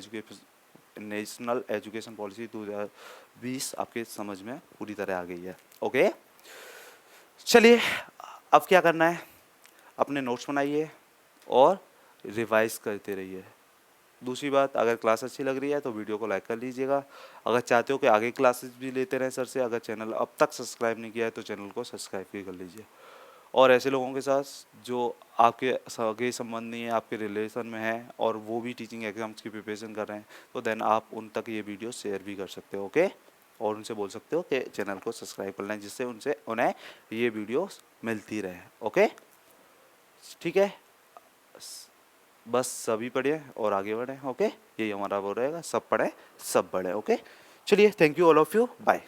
एजुकेशन पॉलिसी 2020 आपके समझ में पूरी तरह आ गई है। ओके, चलिए अब क्या करना है? अपने नोट्स बनाइए और रिवाइज करते रहिए। दूसरी बात, अगर क्लास अच्छी लग रही है तो वीडियो को लाइक कर लीजिएगा। अगर चाहते हो कि आगे क्लासेस भी लेते रहें सर से, अगर चैनल अब तक सब्सक्राइब नहीं किया है तो चैनल को सब्सक्राइब भी कर लीजिए। और ऐसे लोगों के साथ जो आपके सगे संबंधी हैं, आपके रिलेशन में हैं और वो भी टीचिंग एग्जाम्स की प्रिपरेशन कर रहे हैं, तो देन आप उन तक ये वीडियो शेयर भी कर सकते हो। ओके, और उनसे बोल सकते हो कि चैनल को सब्सक्राइब कर लें, जिससे उन्हें ये वीडियो मिलती रहे। ओके, ठीक है, बस सभी पढ़ें और आगे बढ़ें। ओके, यही हमारा वो रहेगा, सब पढ़ें सब बढ़ें। ओके, चलिए, thank you all of you, bye.